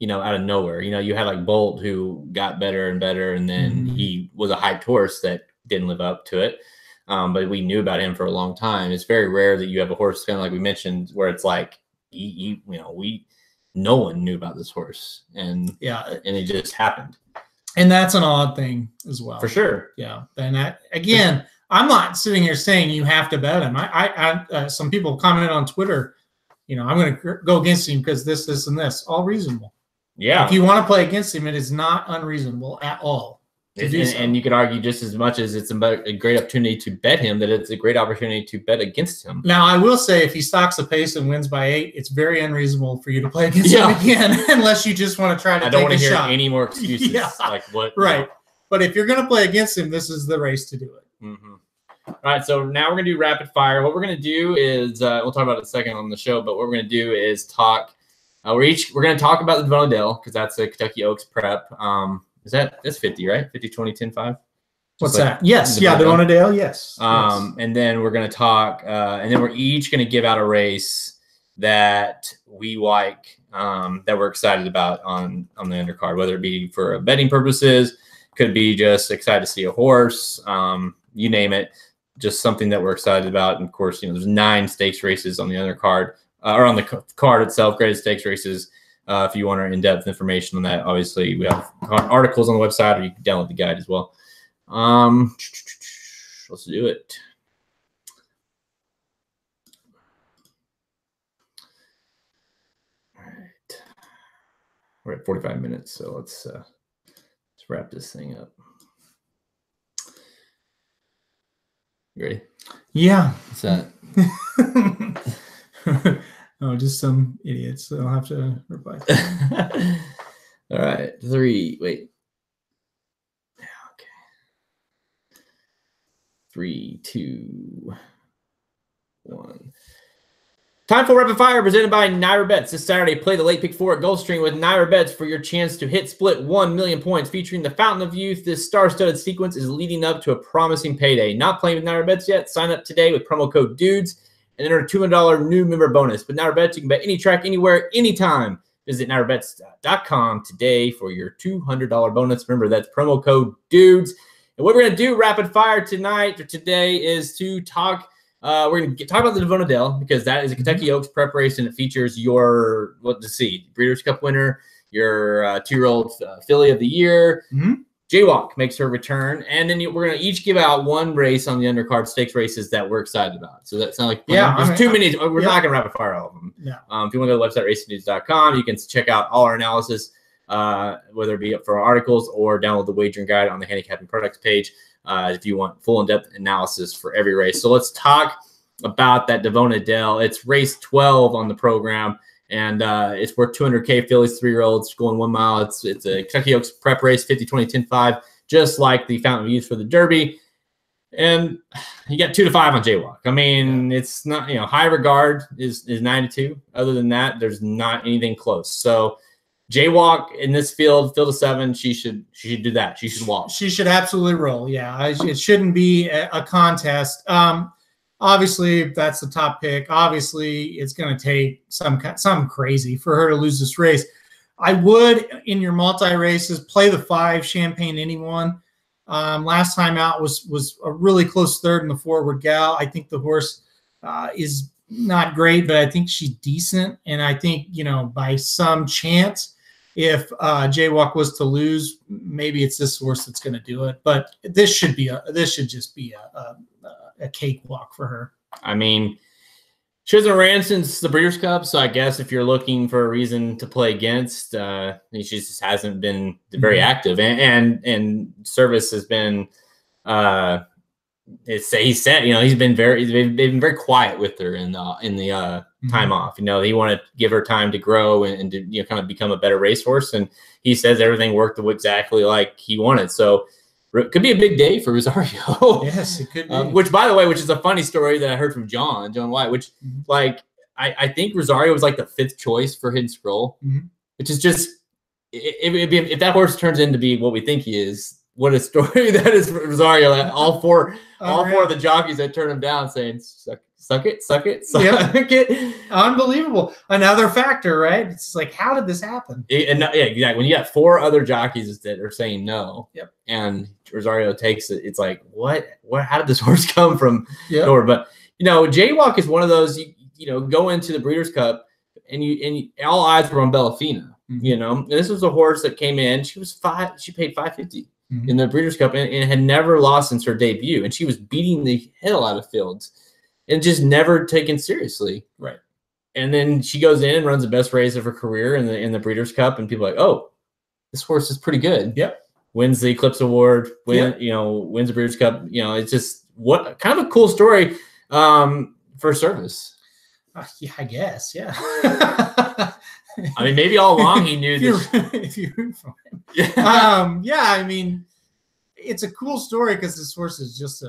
[SPEAKER 1] Out of nowhere. You had like Bolt, who got better and better, and then he was a hyped horse that didn't live up to it. But we knew about him for a long time. It's very rare that you have a horse, kind of like we mentioned, where it's like, no one knew about this horse, and it just happened.
[SPEAKER 2] And that's an odd thing as well.
[SPEAKER 1] For sure.
[SPEAKER 2] Yeah. And again, I'm not sitting here saying you have to bet him. Some people commented on Twitter, I'm going to go against him because this, and this. All reasonable.
[SPEAKER 1] Yeah.
[SPEAKER 2] If you want to play against him, it is not unreasonable at all.
[SPEAKER 1] And you could argue just as much as it's a great opportunity to bet him, that it's a great opportunity to bet against him.
[SPEAKER 2] Now, I will say, if he stalks the pace and wins by 8, it's very unreasonable for you to play against him again, unless you just want to try to take a shot.
[SPEAKER 1] I don't want to hear any more excuses. Like what?
[SPEAKER 2] Right. But if you're going to play against him, this is the race to do it.
[SPEAKER 1] Mm-hmm. All right, so now we're going to do rapid fire. What we're going to do is, we'll talk about it in a second on the show, but what we're going to do is talk. We're going to talk about the Devona Dale, because that's a Kentucky Oaks prep. That's 50, right? 50, 20, 10, 5?
[SPEAKER 2] What's that? Yes. Yeah, Devona Dale, yes.
[SPEAKER 1] And then we're going to talk, and then we're each going to give out a race that we like, that we're excited about on the undercard, whether it be for betting purposes, could be just excited to see a horse, you name it, just something that we're excited about. And of course, there's 9 stakes races on the undercard, or on the card itself, graded stakes races. If you want our in-depth information on that, obviously we have articles on the website, or you can download the guide as well. Let's do it. All right, we're at 45 minutes, so let's wrap this thing up. You ready?
[SPEAKER 2] Yeah.
[SPEAKER 1] What's that?
[SPEAKER 2] Oh, just some idiots. So I'll have to reply.
[SPEAKER 1] All right. 3. Wait. Okay. 3, 2, 1. Time for rapid fire, presented by Naira Bets. This Saturday, play the late pick 4 at Gulfstream with Naira Bets for your chance to hit split 1 million points, featuring the Fountain of Youth. This star-studded sequence is leading up to a promising payday. Not playing with Naira Bets yet? Sign up today with promo code DUDES and enter a $200 new member bonus. With Naira Bets, you can bet any track, anywhere, anytime. Visit NairaBets.com today for your $200 bonus. Remember, that's promo code DUDES. And what we're going to do rapid fire tonight or today is to talk. We're going to talk about the Devona Dale, because that is a Kentucky Oaks prep race, and it features your Breeders' Cup winner, your 2-year-old filly of the year. Jaywalk makes her return, and then we're going to each give out one race on the undercard stakes races that we're excited about. So that sounds like there's too many. We're not going to rapid fire all of them.
[SPEAKER 2] Yeah.
[SPEAKER 1] If you want to go to the website racingnews.com, you can check out all our analysis, whether it be for our articles or download the wagering guide on the handicapping products page. If you want full in-depth analysis for every race. So let's talk about that Devona Dale. It's race 12 on the program, and it's worth $200K. Fillies, 3-year-olds going 1 mile. It's a Kentucky Oaks prep race, 50, 20, 10, 5, just like the Fountain of Youth for the Derby. And you got 2 to 5 on Jaywalk. I mean, it's not, High Regard is 9 to 2. Other than that, there's not anything close. So Jaywalk in this field of 7, she should do that. She should walk.
[SPEAKER 2] She should absolutely roll. Yeah, it shouldn't be a contest. Obviously, if that's the top pick, obviously it's going to take something crazy for her to lose this race. I would, in your multi-races, play the 5 Champagne Anyone. Last time out was a really close third in the Forward Gal. I think the horse is not great, but I think she's decent. And I think, by some chance, if Jaywalk was to lose, maybe it's this horse that's going to do it. But this should just be a cakewalk for her.
[SPEAKER 1] I mean, she hasn't ran since the Breeders' Cup, so I guess if you're looking for a reason to play against, she just hasn't been very active, and Service has been. He said, they've been very quiet with her in the time off. He wanted to give her time to grow and to kind of become a better racehorse, and he says everything worked exactly like he wanted. So it could be a big day for Rosario.
[SPEAKER 2] Yes, it could be.
[SPEAKER 1] Which, by the way, which is a funny story that I heard from John White, which I think Rosario was like the 5th choice for Hidden Scroll, which is just if that horse turns into be what we think he is. What a story that is for Rosario. All four of the jockeys that turned him down saying, suck it.
[SPEAKER 2] Unbelievable. Another factor, right? It's like, how did this happen?
[SPEAKER 1] Exactly. When you got 4 other jockeys that are saying no,
[SPEAKER 2] yep,
[SPEAKER 1] and Rosario takes it, it's like, what? How did this horse come from nowhere? But, Jaywalk is one of those, go into the Breeders' Cup, and all eyes were on Bellafina. You know, and this was a horse that came in. She paid $550 in the Breeders' Cup and had never lost since her debut, and she was beating the hell out of fields and just never taken seriously.
[SPEAKER 2] Right.
[SPEAKER 1] And then she goes in and runs the best race of her career in the Breeders' Cup, and people are like, oh, this horse is pretty good.
[SPEAKER 2] Yep.
[SPEAKER 1] Wins the Eclipse Award, wins the Breeders' Cup. You know, it's just what kind of a cool story for service.
[SPEAKER 2] Yeah, I guess. Yeah.
[SPEAKER 1] I mean, maybe all along he knew this.
[SPEAKER 2] If you root for him. Yeah, I mean, it's a cool story because this horse is just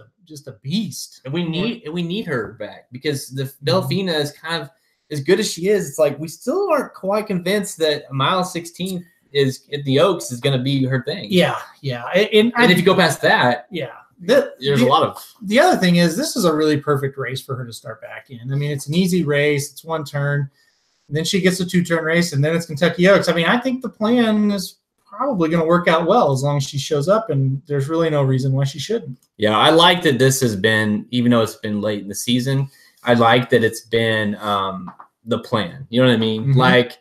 [SPEAKER 2] a beast.
[SPEAKER 1] And we need her back because the Bellafina is kind of as good as she is. It's like we still aren't quite convinced that a mile 16 is at the Oaks is going to be her thing.
[SPEAKER 2] Yeah. And
[SPEAKER 1] if you go past that, there's a lot of.
[SPEAKER 2] The other thing is this is a really perfect race for her to start back in. I mean, it's an easy race. It's one turn. Then she gets a 2-turn race, and then it's Kentucky Oaks. I mean, I think the plan is probably going to work out well as long as she shows up, and there's really no reason why she shouldn't.
[SPEAKER 1] Yeah, I like that this has been, even though it's been late in the season, I like that it's been the plan. You know what I mean? Like,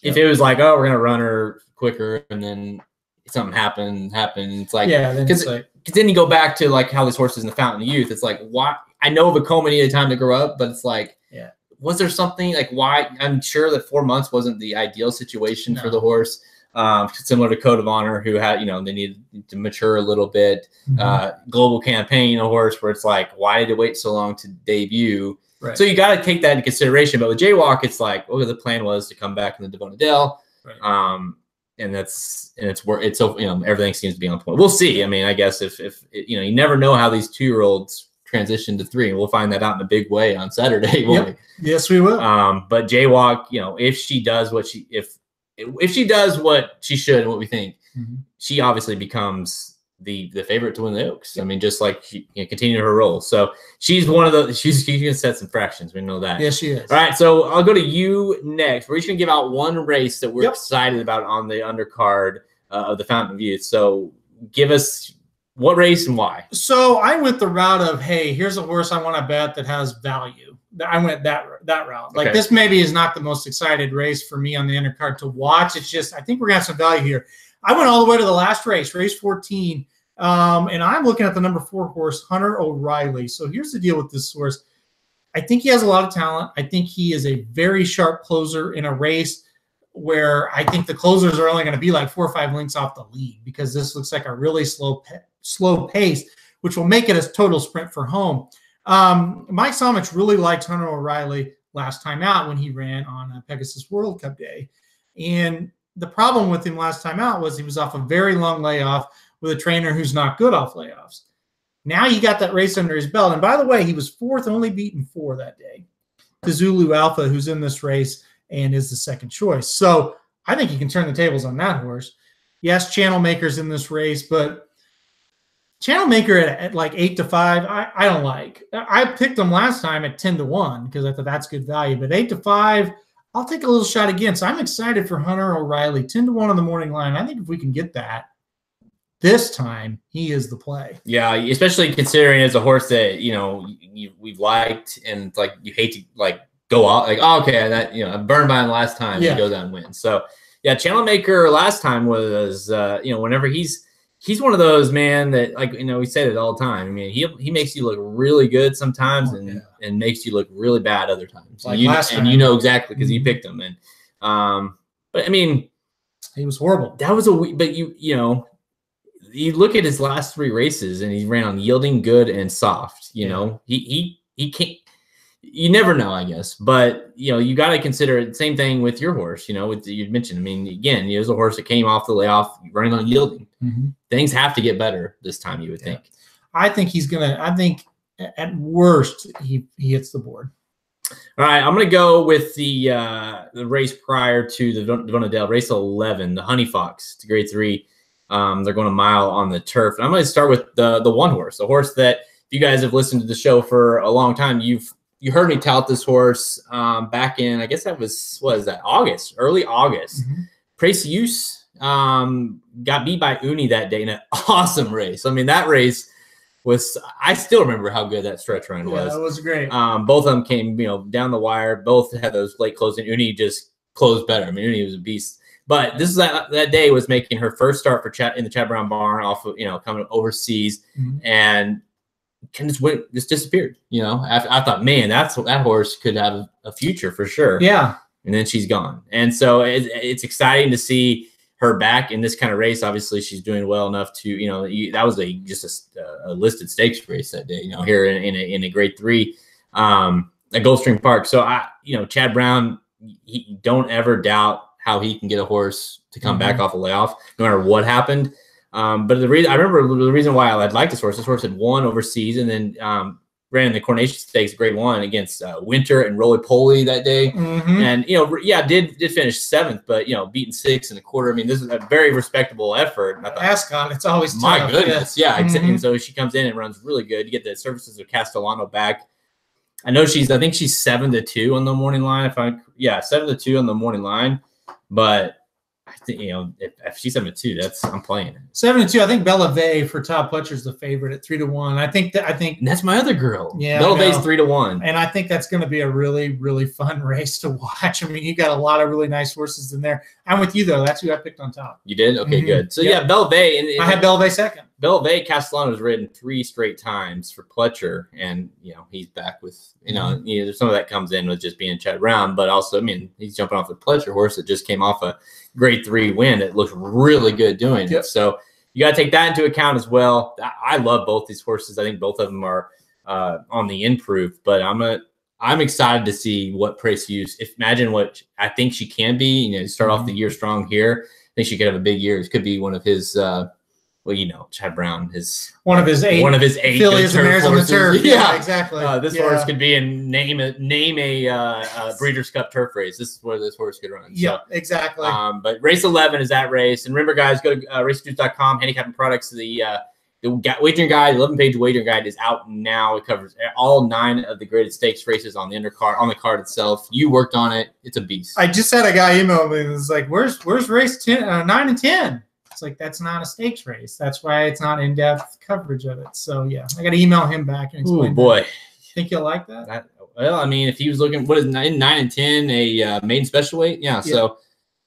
[SPEAKER 1] if it was like, oh, we're going to run her quicker, and then something happened, it's like, because then you go back to like how this horse is in the Fountain of Youth. It's like, why? I know Vekoma needed time to grow up, but it's like, was there something like why? I'm sure that 4 months wasn't the ideal situation for the horse. Similar to Code of Honor, who had, they needed to mature a little bit. Global Campaign, a horse where it's like, why did it wait so long to debut? Right. So you got to take that into consideration. But with Jaywalk, it's like, okay, the plan was to come back in the Devona Dell. Right. And everything seems to be on point. We'll see. I mean, I guess if you never know how these 2-year-olds transition to 3, and we'll find that out in a big way on Saturday.
[SPEAKER 2] Yes, we will.
[SPEAKER 1] But Jaywalk, if she does what she does what she should and what we think, she obviously becomes the favorite to win the Oaks. I mean, just like she continue her role. So she's one of those. She's going to set some fractions. We know that.
[SPEAKER 2] Yes, she is.
[SPEAKER 1] All right, so I'll go to you next. We're each going to give out one race that we're excited about on the undercard of the Fountain of Youth. So give us what race and why.
[SPEAKER 2] So I went the route of, hey, here's a horse I want to bet that has value. I went that route. Like, this maybe is not the most excited race for me on the undercard to watch. It's just, I think we're going to have some value here. I went all the way to the last race 14, and I'm looking at the number 4 horse, Hunter O'Reilly. So here's the deal with this horse. I think he has a lot of talent. I think he is a very sharp closer in a race where I think the closers are only going to be like 4 or 5 lengths off the lead, because this looks like a really slow pace, which will make it a total sprint for home. Mike Somich really liked Hunter O'Reilly last time out when he ran on Pegasus World Cup Day. And the problem with him last time out was he was off a very long layoff with a trainer who's not good off layoffs. Now you got that race under his belt. And by the way, he was 4th, only beaten 4 that day to Zulu Alpha, who's in this race and is the second choice. So I think you can turn the tables on that horse. Yes, Channel Maker's in this race, but Channel Maker at like 8-5, I don't like. I picked them last time at 10-1 because I thought that's good value. But 8-5, I'll take a little shot again. So I'm excited for Hunter O'Reilly, 10-1 on the morning line. I think if we can get that this time, he is the play. Yeah, especially considering as a horse that we've liked, and it's like you hate to like go out like, oh, okay, that I'm burned by him last time. He goes out and wins. So yeah, Channel Maker last time was whenever he's one of those, man, that we say it all the time. I mean, he makes you look really good sometimes and makes you look really bad other times. Like
[SPEAKER 1] and you know exactly because you picked him. And but I mean,
[SPEAKER 2] he was horrible.
[SPEAKER 1] That was but you look at his last 3 races and he ran on Yielding, Good, and Soft. He can't. You never know, I guess, but you got to consider it. Same thing with your horse. With you mentioned. I mean, again, he was a horse that came off the layoff running on Yielding. Things have to get better this time, you would think.
[SPEAKER 2] I think he's gonna. I think at worst he hits the board.
[SPEAKER 1] All right, I'm gonna go with the race prior to the Devona Dell, race 11, the Honey Fox. It's a grade 3. They're going a mile on the turf. And I'm going to start with the one horse, a horse that if you guys have listened to the show for a long time, you heard me tout this horse back in, I guess that was, August, early August. Precious got beat by Uni that day in an awesome race. I mean, that race, I still remember how good that stretch run was.
[SPEAKER 2] Yeah, it was great.
[SPEAKER 1] Both of them came, down the wire. Both had those late closing. Uni just closed better. I mean, Uni was a beast. But this is that day was making her first start for in the Chad Brown barn off of, coming overseas, and just disappeared. I thought, man, that horse could have a future for sure.
[SPEAKER 2] Yeah.
[SPEAKER 1] And then she's gone. And so it's exciting to see her back in this kind of race. Obviously, she's doing well enough to, that was just a listed stakes race that day, here in a grade 3 at Gulfstream Park. So Chad Brown, don't ever doubt how he can get a horse to come back off a layoff, no matter what happened. But I remember the reason why I liked this horse had won overseas, and then ran in the Coronation Stakes grade 1 against Winter and Roly Poly that day. And, did finish 7th, but, beaten 6 1/4. I mean, this is a very respectable effort. I thought,
[SPEAKER 2] Ascot, it's always tough.
[SPEAKER 1] My goodness. Yeah. And so she comes in and runs really good. You get the services of Castellano back. I think she's 7-2 on the morning line. 7-2 on the morning line. But I think, if she's 7-2, I'm playing it.
[SPEAKER 2] 7-2. I think Bella Vey for Todd Pletcher is the favorite at 3-1. I think
[SPEAKER 1] and that's my other girl.
[SPEAKER 2] Yeah,
[SPEAKER 1] Bella Vey's 3-1,
[SPEAKER 2] and I think that's going to be a really, really fun race to watch. I mean, you got a lot of really nice horses in there. I'm with you though. That's who I picked on top.
[SPEAKER 1] You did? Okay, good. So Bella Vey, and
[SPEAKER 2] I had Bella Vey second.
[SPEAKER 1] Bella Vey, Castellano's ridden 3 straight times for Pletcher, and he's back with some of that comes in with just being Chad Brown, but also he's jumping off the Pletcher horse that just came off a grade 3 win. It looks really good doing it. So you got to take that into account as well. I love both these horses. I think both of them are on the improve, but I'm excited to see what Price Use. Imagine what I think she can be. Start off the year strong here. I think she could have a big year. It could be one of his. Chad Brown is
[SPEAKER 2] one of his 8 fillies and mares on the turf. Yeah, exactly.
[SPEAKER 1] This horse could be in name a Breeders' Cup turf race. This is where this horse could run.
[SPEAKER 2] Yeah, exactly.
[SPEAKER 1] But race 11 is that race, and remember, guys, go to racejuice.com. Handicapping products. The wagering guide, 11-page wagering guide is out now. It covers all 9 of the graded stakes races on the undercard, on the card itself. You worked on it. It's a beast.
[SPEAKER 2] I just had a guy email me and was like, "Where's race 9 and 10?" It's like, that's not a stakes race. That's why it's not in-depth coverage of it. So, I got to email him back and explain.
[SPEAKER 1] Oh, boy.
[SPEAKER 2] Think you'll like that?
[SPEAKER 1] If he was looking, what is 9 and 10, a maiden special weight? Yeah. So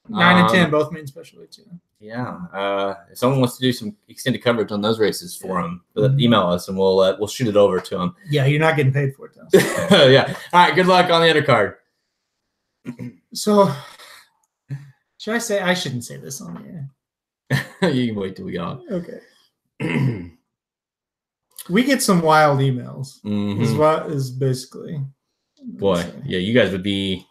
[SPEAKER 2] 9 and 10, both maiden special weights.
[SPEAKER 1] Yeah. If someone wants to do some extended coverage on those races for him, email us and we'll shoot it over to him.
[SPEAKER 2] Yeah, you're not getting paid for it, though.
[SPEAKER 1] Yeah. All right. Good luck on the undercard.
[SPEAKER 2] So, should I say? I shouldn't say this on the air.
[SPEAKER 1] You can wait till we get on.
[SPEAKER 2] Okay. We get some wild emails. Is basically.
[SPEAKER 1] Boy, yeah, you guys would be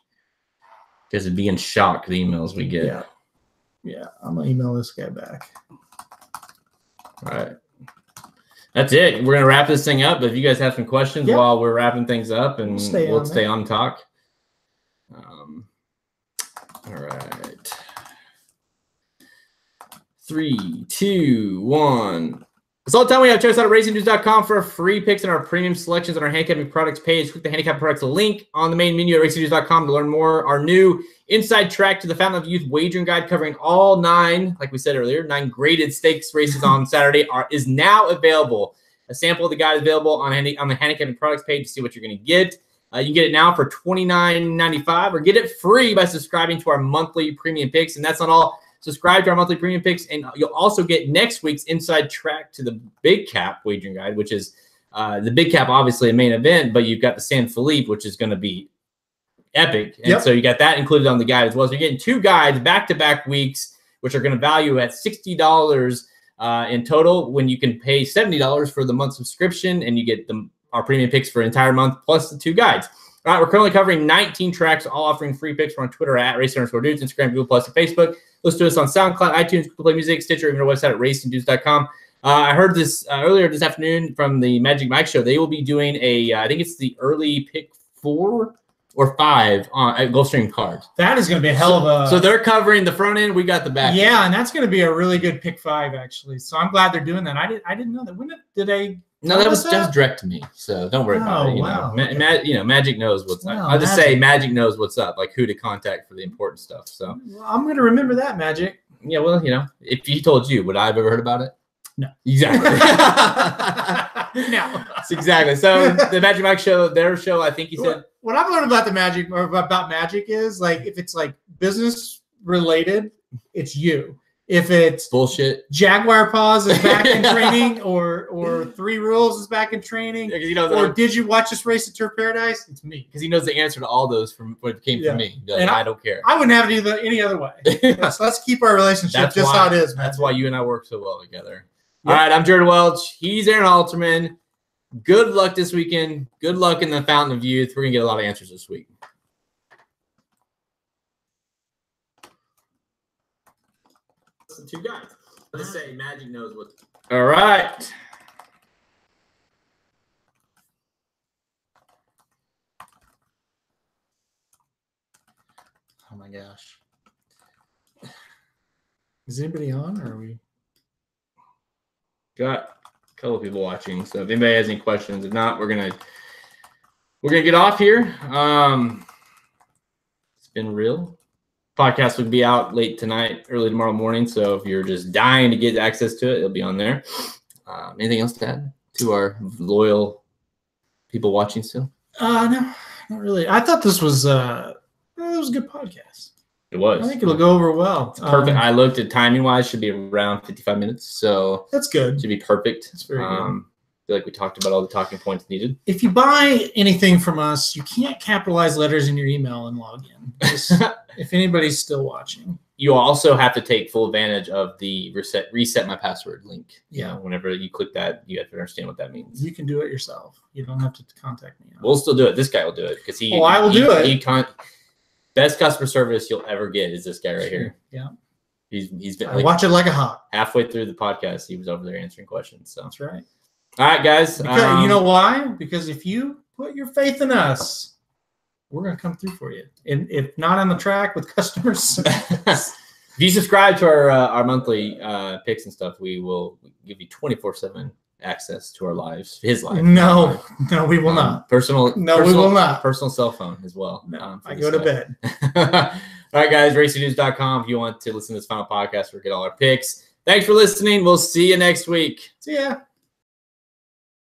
[SPEAKER 1] in shock, the emails we get.
[SPEAKER 2] Yeah, I'm gonna email this guy back.
[SPEAKER 1] All right. That's it. We're gonna wrap this thing up. But if you guys have some questions while we're wrapping things up, and we'll stay on and talk. All right. 3, 2, 1. That's all the time we have. Check us out at racingnews.com for our free picks and our premium selections on our handicapping products page. Click the handicap products link on the main menu at racingnews.com to learn more. Our new inside track to the Fountain of Youth wagering guide covering all 9, like we said earlier, 9 graded stakes races on Saturday is now available. A sample of the guide is available on the handicapping products page to see what you're going to get. You can get it now for $29.95 or get it free by subscribing to our monthly premium picks. And that's not all. Subscribe to our monthly premium picks, and you'll also get next week's inside track to the Big Cap wagering guide, which is the Big Cap, obviously a main event, but you've got the San Felipe, which is going to be epic. And so you got that included on the guide as well. So you're getting 2 guides back-to-back weeks, which are going to value at $60 in total, when you can pay $70 for the month subscription, and you get our premium picks for an entire month plus the 2 guides. All right, we're currently covering 19 tracks, all offering free picks. We're on Twitter at @racer_dudes, Instagram, Google+, and Facebook. Listen to us on SoundCloud, iTunes, Google Play Music, Stitcher, even our website at racingdudes.com. I heard this earlier this afternoon from the Magic Mike show. They will be doing I think it's the early pick 4 or 5 at Gulfstream Park. That is going to be a hell of a... So they're covering the front end. We got the back end. Yeah, and that's going to be a really good pick 5, actually. So I'm glad they're doing that. I didn't know that. When did they... No, that was direct to me, so don't worry about it. Magic knows what's up. I'll just say Magic knows what's up, like who to contact for the important stuff. So I'm going to remember that, Magic. Yeah, well, if he told you, would I have ever heard about it?
[SPEAKER 2] No.
[SPEAKER 1] Exactly.
[SPEAKER 2] No.
[SPEAKER 1] Exactly. So the Magic Mike show, their show, I think he said.
[SPEAKER 2] What I've learned about the Magic or about Magic is like if it's like business related, it's you. If it's
[SPEAKER 1] bullshit,
[SPEAKER 2] Jaguar Paws is back in training, or Three Rules is back in training, or did you watch us race at Turf Paradise? It's me,
[SPEAKER 1] because he knows the answer to all those from what came from me. Like, and I don't care.
[SPEAKER 2] I wouldn't have it any other way. So let's keep our relationship how it is. Man.
[SPEAKER 1] That's why you and I work so well together. Yep. All right, I'm Jared Welch. He's Aaron Alterman. Good luck this weekend. Good luck in the Fountain of Youth. We're gonna get a lot of answers this week. Two guys. Let's say Magic knows what. All right.
[SPEAKER 2] Oh my gosh. Is anybody on, or are we?
[SPEAKER 1] Got a couple of people watching. So if anybody has any questions, if not, we're gonna get off here. It's been real. Podcast will be out late tonight, early tomorrow morning. So if you're just dying to get access to it, it'll be on there. Anything else to add to our loyal people watching still?
[SPEAKER 2] No, not really. I thought this was it was a good podcast.
[SPEAKER 1] It was.
[SPEAKER 2] I think it'll go over well.
[SPEAKER 1] It's perfect. I looked at timing wise, should be around 55 minutes. So
[SPEAKER 2] that's good.
[SPEAKER 1] Should be perfect.
[SPEAKER 2] That's very good.
[SPEAKER 1] I feel like we talked about all the talking points needed.
[SPEAKER 2] If you buy anything from us, you can't capitalize letters in your email and log in. If anybody's still watching.
[SPEAKER 1] You also have to take full advantage of the reset my password link.
[SPEAKER 2] Yeah.
[SPEAKER 1] You know, whenever you click that, you have to understand what that means.
[SPEAKER 2] You can do it yourself. You don't have to contact me.
[SPEAKER 1] We'll still do it. This guy will do it because he.
[SPEAKER 2] I will do it.
[SPEAKER 1] Best customer service you'll ever get is this guy right here.
[SPEAKER 2] Yeah.
[SPEAKER 1] He's been.
[SPEAKER 2] I watch it like a hawk.
[SPEAKER 1] Halfway through the podcast, he was over there answering questions. So
[SPEAKER 2] that's right.
[SPEAKER 1] All right, guys.
[SPEAKER 2] Because, you know why? Because if you put your faith in us, we're going to come through for you. And if not on the track with customers.
[SPEAKER 1] If you subscribe to our monthly picks and stuff, we will give you 24/7 access to our lives, his life.
[SPEAKER 2] No, we will not.
[SPEAKER 1] We
[SPEAKER 2] will not.
[SPEAKER 1] Personal cell phone as well.
[SPEAKER 2] No, I go to bed.
[SPEAKER 1] All right, guys. RacingNews.com if you want to listen to this final podcast or get all our picks. Thanks for listening. We'll see you next week.
[SPEAKER 2] See ya.